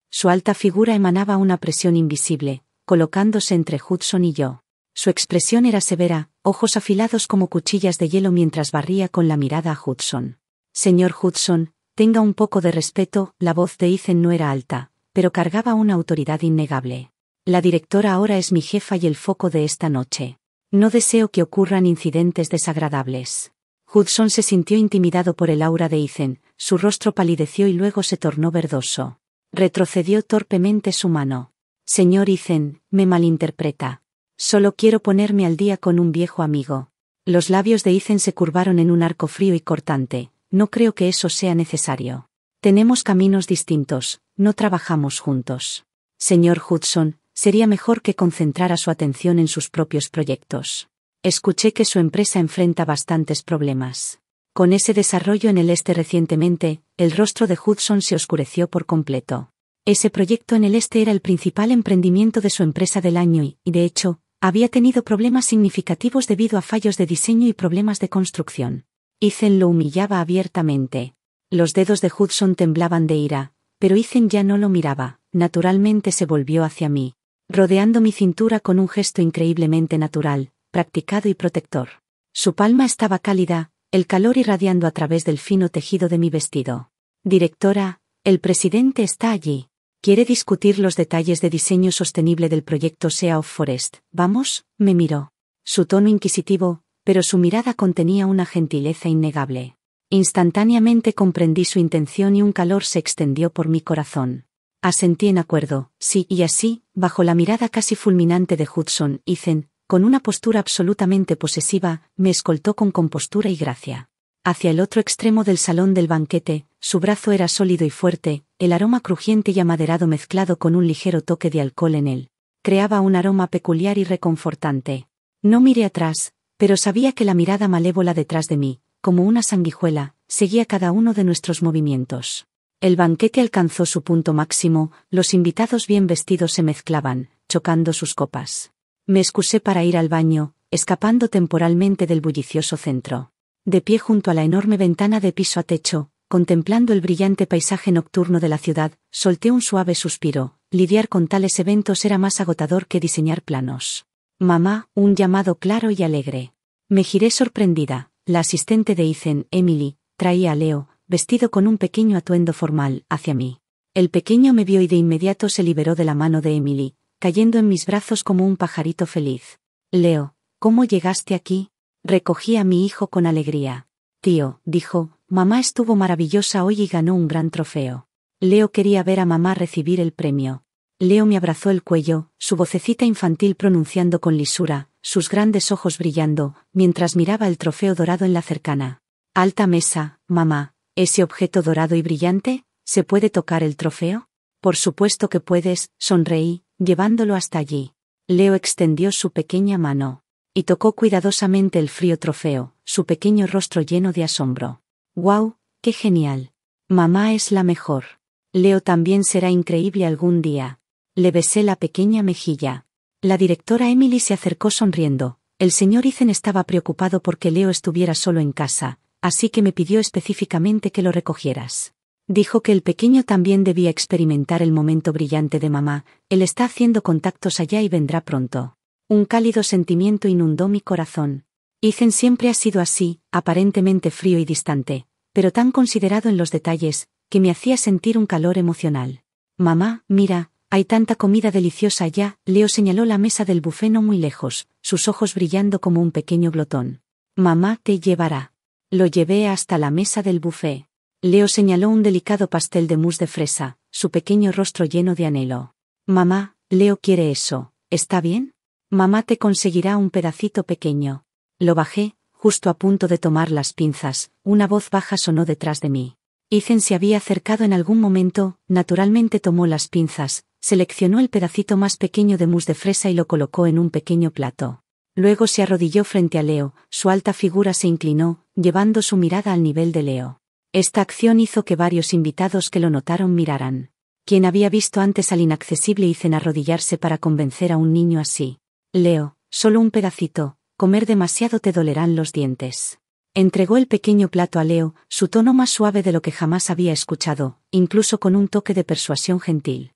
Su alta figura emanaba una presión invisible, colocándose entre Hudson y yo. Su expresión era severa, ojos afilados como cuchillas de hielo mientras barría con la mirada a Hudson. «Señor Hudson, tenga un poco de respeto», la voz de Ethan no era alta, pero cargaba una autoridad innegable. «La directora ahora es mi jefa y el foco de esta noche. No deseo que ocurran incidentes desagradables». Hudson se sintió intimidado por el aura de Ethan, su rostro palideció y luego se tornó verdoso. Retrocedió torpemente su mano. «Señor Ethan, me malinterpreta. Solo quiero ponerme al día con un viejo amigo». Los labios de Ethan se curvaron en un arco frío y cortante. «No creo que eso sea necesario. Tenemos caminos distintos, no trabajamos juntos. Señor Hudson, sería mejor que concentrara su atención en sus propios proyectos. Escuché que su empresa enfrenta bastantes problemas. Con ese desarrollo en el este recientemente, el rostro de Hudson se oscureció por completo. Ese proyecto en el este era el principal emprendimiento de su empresa del año y, de hecho, había tenido problemas significativos debido a fallos de diseño y problemas de construcción. Ethan lo humillaba abiertamente. Los dedos de Hudson temblaban de ira, pero Ethan ya no lo miraba, naturalmente se volvió hacia mí, rodeando mi cintura con un gesto increíblemente natural, practicado y protector. Su palma estaba cálida, el calor irradiando a través del fino tejido de mi vestido. «Directora, el presidente está allí. ¿Quiere discutir los detalles de diseño sostenible del proyecto Sea of Forest? ¿Vamos?», me miró. Su tono inquisitivo, pero su mirada contenía una gentileza innegable. Instantáneamente comprendí su intención y un calor se extendió por mi corazón. Asentí en acuerdo, sí, y así, bajo la mirada casi fulminante de Hudson, Ethan, con una postura absolutamente posesiva, me escoltó con compostura y gracia. Hacia el otro extremo del salón del banquete, su brazo era sólido y fuerte, el aroma crujiente y amaderado mezclado con un ligero toque de alcohol en él. Creaba un aroma peculiar y reconfortante. No miré atrás, pero sabía que la mirada malévola detrás de mí, como una sanguijuela, seguía cada uno de nuestros movimientos. El banquete alcanzó su punto máximo, los invitados bien vestidos se mezclaban, chocando sus copas. Me excusé para ir al baño, escapando temporalmente del bullicioso centro. De pie junto a la enorme ventana de piso a techo, contemplando el brillante paisaje nocturno de la ciudad, solté un suave suspiro. Lidiar con tales eventos era más agotador que diseñar planos. «Mamá», un llamado claro y alegre. Me giré sorprendida. La asistente de Ethan, Emily, traía a Leo, vestido con un pequeño atuendo formal, hacia mí. El pequeño me vio y de inmediato se liberó de la mano de Emily, cayendo en mis brazos como un pajarito feliz. «Leo, ¿cómo llegaste aquí?» Recogí a mi hijo con alegría. «Tío», dijo, «mamá estuvo maravillosa hoy y ganó un gran trofeo». Leo quería ver a mamá recibir el premio. Leo me abrazó el cuello, su vocecita infantil pronunciando con lisura, sus grandes ojos brillando, mientras miraba el trofeo dorado en la cercana. Alta mesa, mamá, ¿ese objeto dorado y brillante? ¿Se puede tocar el trofeo? Por supuesto que puedes, sonreí, llevándolo hasta allí. Leo extendió su pequeña mano. Y tocó cuidadosamente el frío trofeo, su pequeño rostro lleno de asombro. ¡Guau! ¡Qué genial! Mamá es la mejor. Leo también será increíble algún día. Le besé la pequeña mejilla. La directora Emily se acercó sonriendo. El señor Ethan estaba preocupado porque Leo estuviera solo en casa, así que me pidió específicamente que lo recogieras. Dijo que el pequeño también debía experimentar el momento brillante de mamá, él está haciendo contactos allá y vendrá pronto. Un cálido sentimiento inundó mi corazón. Ethan siempre ha sido así, aparentemente frío y distante, pero tan considerado en los detalles, que me hacía sentir un calor emocional. Mamá, mira, hay tanta comida deliciosa allá. Leo señaló la mesa del buffet no muy lejos, sus ojos brillando como un pequeño glotón. Mamá te llevará. Lo llevé hasta la mesa del buffet. Leo señaló un delicado pastel de mousse de fresa, su pequeño rostro lleno de anhelo. Mamá, Leo quiere eso, ¿está bien? Mamá te conseguirá un pedacito pequeño. Lo bajé, justo a punto de tomar las pinzas, una voz baja sonó detrás de mí. Ethan se había acercado en algún momento, naturalmente tomó las pinzas, seleccionó el pedacito más pequeño de mousse de fresa y lo colocó en un pequeño plato. Luego se arrodilló frente a Leo, su alta figura se inclinó, llevando su mirada al nivel de Leo. Esta acción hizo que varios invitados que lo notaron miraran. ¿Quién había visto antes al inaccesible Ethan arrodillarse para convencer a un niño así? Leo, solo un pedacito, comer demasiado te dolerán los dientes. Entregó el pequeño plato a Leo, su tono más suave de lo que jamás había escuchado, incluso con un toque de persuasión gentil.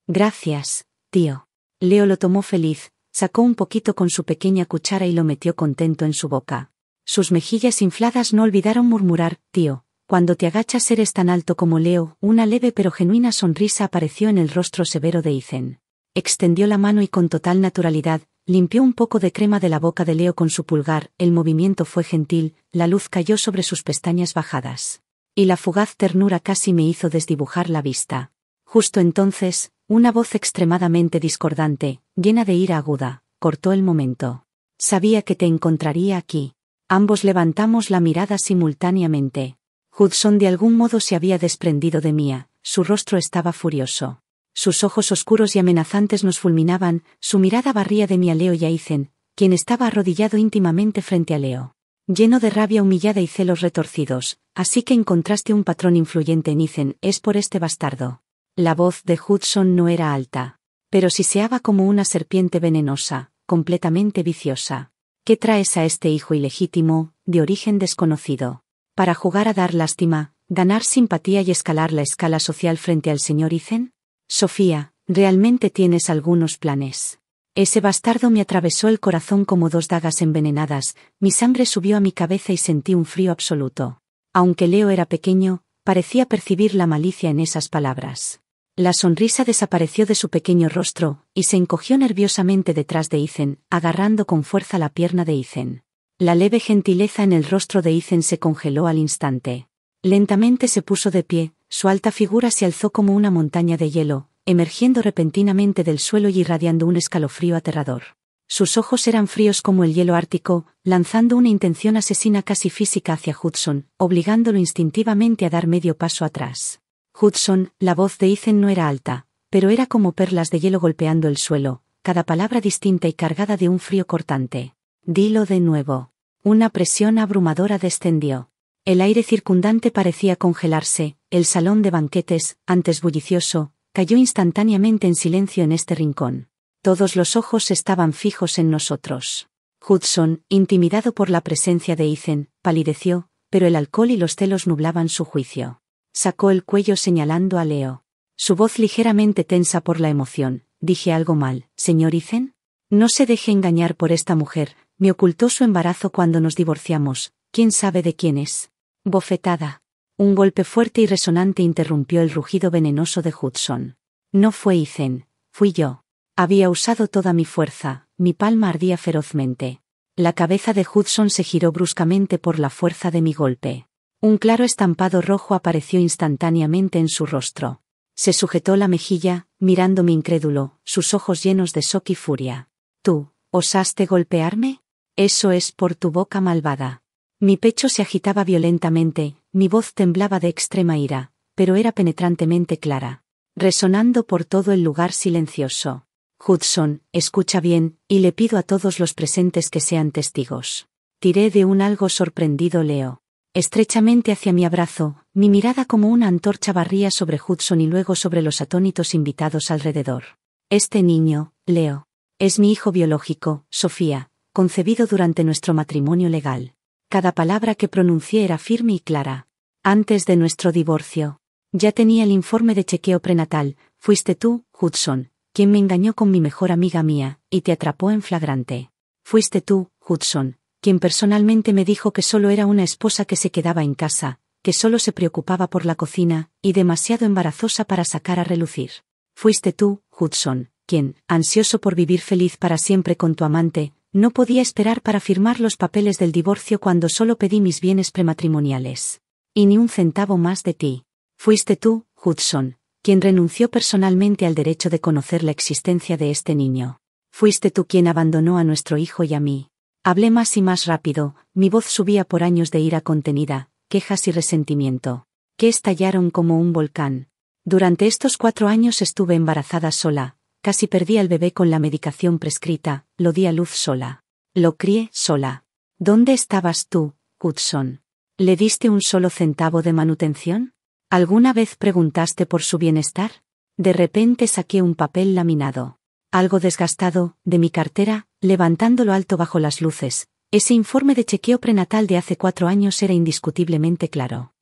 Gracias, tío. Leo lo tomó feliz, sacó un poquito con su pequeña cuchara y lo metió contento en su boca. Sus mejillas infladas no olvidaron murmurar, tío, cuando te agachas eres tan alto como Leo. Una leve pero genuina sonrisa apareció en el rostro severo de Ethan. Extendió la mano y con total naturalidad, limpió un poco de crema de la boca de Leo con su pulgar, el movimiento fue gentil, la luz cayó sobre sus pestañas bajadas. Y la fugaz ternura casi me hizo desdibujar la vista. Justo entonces, una voz extremadamente discordante, llena de ira aguda, cortó el momento. Sabía que te encontraría aquí. Ambos levantamos la mirada simultáneamente. Hudson de algún modo se había desprendido de Mia, su rostro estaba furioso. Sus ojos oscuros y amenazantes nos fulminaban, su mirada barría de mí a Leo y a Ethan, quien estaba arrodillado íntimamente frente a Leo. Lleno de rabia humillada y celos retorcidos, así que encontraste un patrón influyente en Ethan, es por este bastardo. La voz de Hudson no era alta, pero siseaba como una serpiente venenosa, completamente viciosa. ¿Qué traes a este hijo ilegítimo, de origen desconocido? ¿Para jugar a dar lástima, ganar simpatía y escalar la escala social frente al señor Ethan? Sofía, ¿realmente tienes algunos planes? Ese bastardo me atravesó el corazón como dos dagas envenenadas, mi sangre subió a mi cabeza y sentí un frío absoluto. Aunque Leo era pequeño, parecía percibir la malicia en esas palabras. La sonrisa desapareció de su pequeño rostro, y se encogió nerviosamente detrás de Ethan, agarrando con fuerza la pierna de Ethan. La leve gentileza en el rostro de Ethan se congeló al instante. Lentamente se puso de pie, su alta figura se alzó como una montaña de hielo, emergiendo repentinamente del suelo y irradiando un escalofrío aterrador. Sus ojos eran fríos como el hielo ártico, lanzando una intención asesina casi física hacia Hudson, obligándolo instintivamente a dar medio paso atrás. Hudson, la voz de Ethan no era alta, pero era como perlas de hielo golpeando el suelo, cada palabra distinta y cargada de un frío cortante. Dilo de nuevo. Una presión abrumadora descendió. El aire circundante parecía congelarse, el salón de banquetes, antes bullicioso, cayó instantáneamente en silencio en este rincón. Todos los ojos estaban fijos en nosotros. Hudson, intimidado por la presencia de Ethan, palideció, pero el alcohol y los celos nublaban su juicio. Sacó el cuello señalando a Leo. Su voz ligeramente tensa por la emoción. ¿Dije algo mal, señor Ethan? No se deje engañar por esta mujer, me ocultó su embarazo cuando nos divorciamos, ¿quién sabe de quién es? Bofetada. Un golpe fuerte y resonante interrumpió el rugido venenoso de Hudson. No fue Ethan, fui yo. Había usado toda mi fuerza, mi palma ardía ferozmente. La cabeza de Hudson se giró bruscamente por la fuerza de mi golpe. Un claro estampado rojo apareció instantáneamente en su rostro. Se sujetó la mejilla, mirándome incrédulo, sus ojos llenos de shock y furia. ¿Tú, osaste golpearme? Eso es por tu boca malvada. Mi pecho se agitaba violentamente, mi voz temblaba de extrema ira, pero era penetrantemente clara, resonando por todo el lugar silencioso. Hudson, escucha bien, y le pido a todos los presentes que sean testigos. Tiré de un algo sorprendido Leo. Estrechamente hacia mi abrazo, mi mirada como una antorcha barría sobre Hudson y luego sobre los atónitos invitados alrededor. Este niño, Leo, es mi hijo biológico, Sofía, concebido durante nuestro matrimonio legal. Cada palabra que pronuncié era firme y clara. Antes de nuestro divorcio. Ya tenía el informe de chequeo prenatal, fuiste tú, Hudson, quien me engañó con mi mejor amiga mía, y te atrapó en flagrante. Fuiste tú, Hudson, quien personalmente me dijo que solo era una esposa que se quedaba en casa, que solo se preocupaba por la cocina, y demasiado embarazosa para sacar a relucir. Fuiste tú, Hudson, quien, ansioso por vivir feliz para siempre con tu amante, no podía esperar para firmar los papeles del divorcio cuando solo pedí mis bienes prematrimoniales. Y ni un centavo más de ti. Fuiste tú, Hudson, quien renunció personalmente al derecho de conocer la existencia de este niño. Fuiste tú quien abandonó a nuestro hijo y a mí. Hablé más y más rápido, mi voz subía por años de ira contenida, quejas y resentimiento, que estallaron como un volcán. Durante estos 4 años estuve embarazada sola, casi perdí al bebé con la medicación prescrita, lo di a luz sola. Lo crié sola. ¿Dónde estabas tú, Hudson? ¿Le diste un solo centavo de manutención? ¿Alguna vez preguntaste por su bienestar? De repente saqué un papel laminado, algo desgastado, de mi cartera, levantándolo alto bajo las luces. Ese informe de chequeo prenatal de hace 4 años era indiscutiblemente claro.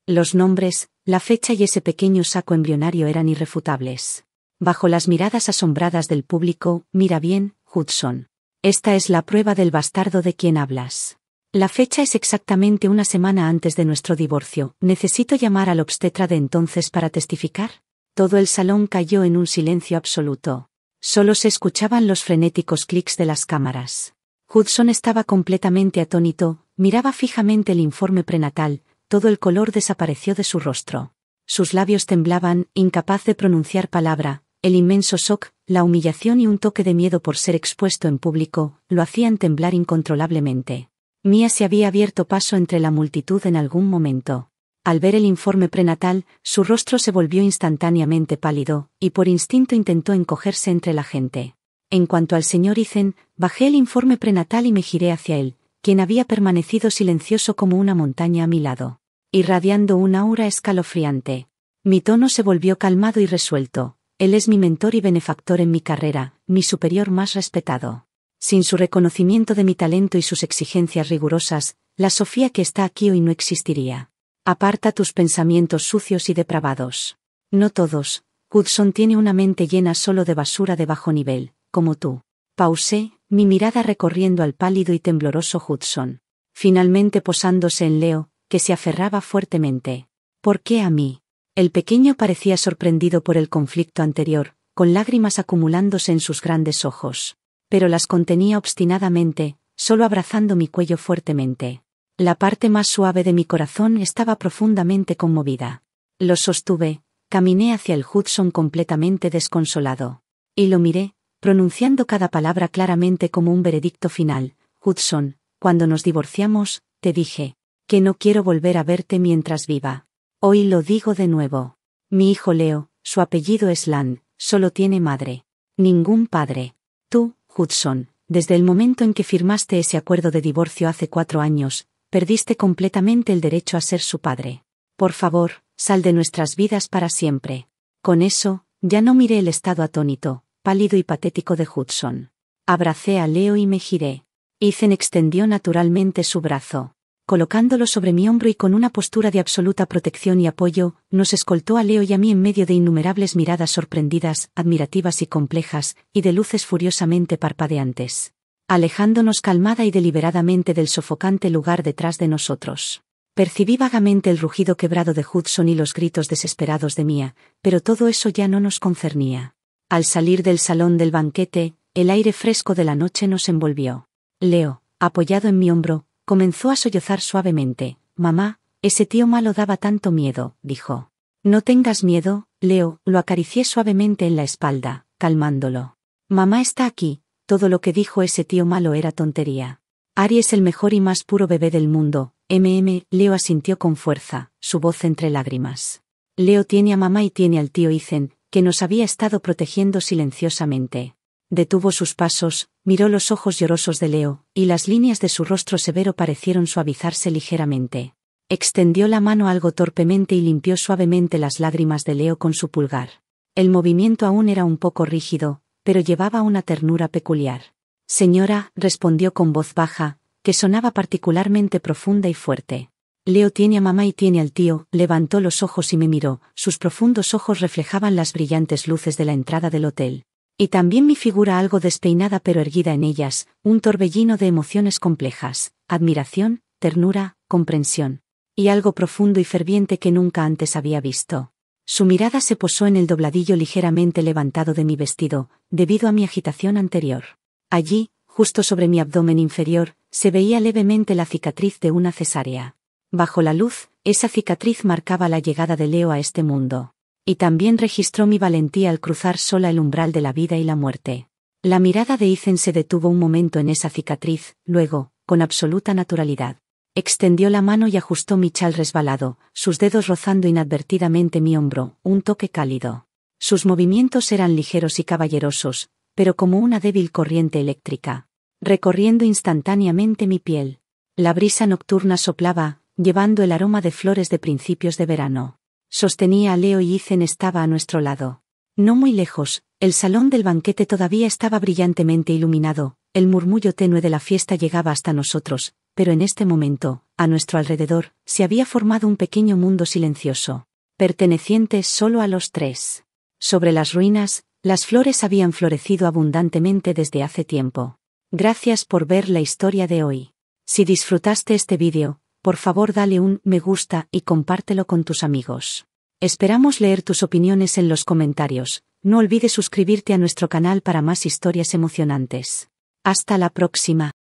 Los nombres, la fecha y ese pequeño saco embrionario eran irrefutables. Bajo las miradas asombradas del público, mira bien, Hudson. Esta es la prueba del bastardo de quien hablas. La fecha es exactamente una semana antes de nuestro divorcio. ¿Necesito llamar al obstetra de entonces para testificar? Todo el salón cayó en un silencio absoluto. Solo se escuchaban los frenéticos clics de las cámaras. Hudson estaba completamente atónito, miraba fijamente el informe prenatal, todo el color desapareció de su rostro. Sus labios temblaban, incapaz de pronunciar palabra. El inmenso shock, la humillación y un toque de miedo por ser expuesto en público, lo hacían temblar incontrolablemente. Mia se había abierto paso entre la multitud en algún momento. Al ver el informe prenatal, su rostro se volvió instantáneamente pálido, y por instinto intentó encogerse entre la gente. En cuanto al señor Ethan, bajé el informe prenatal y me giré hacia él, quien había permanecido silencioso como una montaña a mi lado, irradiando una aura escalofriante. Mi tono se volvió calmado y resuelto. Él es mi mentor y benefactor en mi carrera, mi superior más respetado. Sin su reconocimiento de mi talento y sus exigencias rigurosas, la Sofía que está aquí hoy no existiría. Aparta tus pensamientos sucios y depravados. No todos. Hudson tiene una mente llena solo de basura de bajo nivel, como tú. Pausé, mi mirada recorriendo al pálido y tembloroso Hudson. Finalmente posándose en Leo, que se aferraba fuertemente. ¿Por qué a mí? El pequeño parecía sorprendido por el conflicto anterior, con lágrimas acumulándose en sus grandes ojos. Pero las contenía obstinadamente, solo abrazando mi cuello fuertemente. La parte más suave de mi corazón estaba profundamente conmovida. Lo sostuve, caminé hacia el Hudson completamente desconsolado. Y lo miré, pronunciando cada palabra claramente como un veredicto final. Hudson, cuando nos divorciamos, te dije, que no quiero volver a verte mientras viva. Hoy lo digo de nuevo. Mi hijo Leo, su apellido es Land, solo tiene madre. Ningún padre. Tú, Hudson, desde el momento en que firmaste ese acuerdo de divorcio hace 4 años, perdiste completamente el derecho a ser su padre. Por favor, sal de nuestras vidas para siempre. Con eso, ya no miré el estado atónito, pálido y patético de Hudson. Abracé a Leo y me giré. Ethan extendió naturalmente su brazo. Colocándolo sobre mi hombro y con una postura de absoluta protección y apoyo, nos escoltó a Leo y a mí en medio de innumerables miradas sorprendidas, admirativas y complejas, y de luces furiosamente parpadeantes. Alejándonos calmada y deliberadamente del sofocante lugar detrás de nosotros. Percibí vagamente el rugido quebrado de Hudson y los gritos desesperados de Mia, pero todo eso ya no nos concernía. Al salir del salón del banquete, el aire fresco de la noche nos envolvió. Leo, apoyado en mi hombro, comenzó a sollozar suavemente. Mamá, ese tío malo daba tanto miedo, dijo. No tengas miedo, Leo, lo acaricié suavemente en la espalda, calmándolo. Mamá está aquí, todo lo que dijo ese tío malo era tontería. Ari es el mejor y más puro bebé del mundo, Leo asintió con fuerza, su voz entre lágrimas. Leo tiene a mamá y tiene al tío Ethan, que nos había estado protegiendo silenciosamente. Detuvo sus pasos, miró los ojos llorosos de Leo, y las líneas de su rostro severo parecieron suavizarse ligeramente. Extendió la mano algo torpemente y limpió suavemente las lágrimas de Leo con su pulgar. El movimiento aún era un poco rígido, pero llevaba una ternura peculiar. Señora, respondió con voz baja, que sonaba particularmente profunda y fuerte. Leo tiene a mamá y tiene al tío, levantó los ojos y me miró, sus profundos ojos reflejaban las brillantes luces de la entrada del hotel. Y también mi figura algo despeinada pero erguida en ellas, un torbellino de emociones complejas, admiración, ternura, comprensión. Y algo profundo y ferviente que nunca antes había visto. Su mirada se posó en el dobladillo ligeramente levantado de mi vestido, debido a mi agitación anterior. Allí, justo sobre mi abdomen inferior, se veía levemente la cicatriz de una cesárea. Bajo la luz, esa cicatriz marcaba la llegada de Leo a este mundo. Y también registró mi valentía al cruzar sola el umbral de la vida y la muerte. La mirada de Ethan se detuvo un momento en esa cicatriz, luego, con absoluta naturalidad, extendió la mano y ajustó mi chal resbalado, sus dedos rozando inadvertidamente mi hombro, un toque cálido. Sus movimientos eran ligeros y caballerosos, pero como una débil corriente eléctrica, recorriendo instantáneamente mi piel. La brisa nocturna soplaba, llevando el aroma de flores de principios de verano. Sostenía a Leo y Ethan estaba a nuestro lado. No muy lejos, el salón del banquete todavía estaba brillantemente iluminado, el murmullo tenue de la fiesta llegaba hasta nosotros, pero en este momento, a nuestro alrededor, se había formado un pequeño mundo silencioso, perteneciente solo a los tres. Sobre las ruinas, las flores habían florecido abundantemente desde hace tiempo. Gracias por ver la historia de hoy. Si disfrutaste este vídeo, por favor dale un me gusta y compártelo con tus amigos. Esperamos leer tus opiniones en los comentarios. No olvides suscribirte a nuestro canal para más historias emocionantes. Hasta la próxima.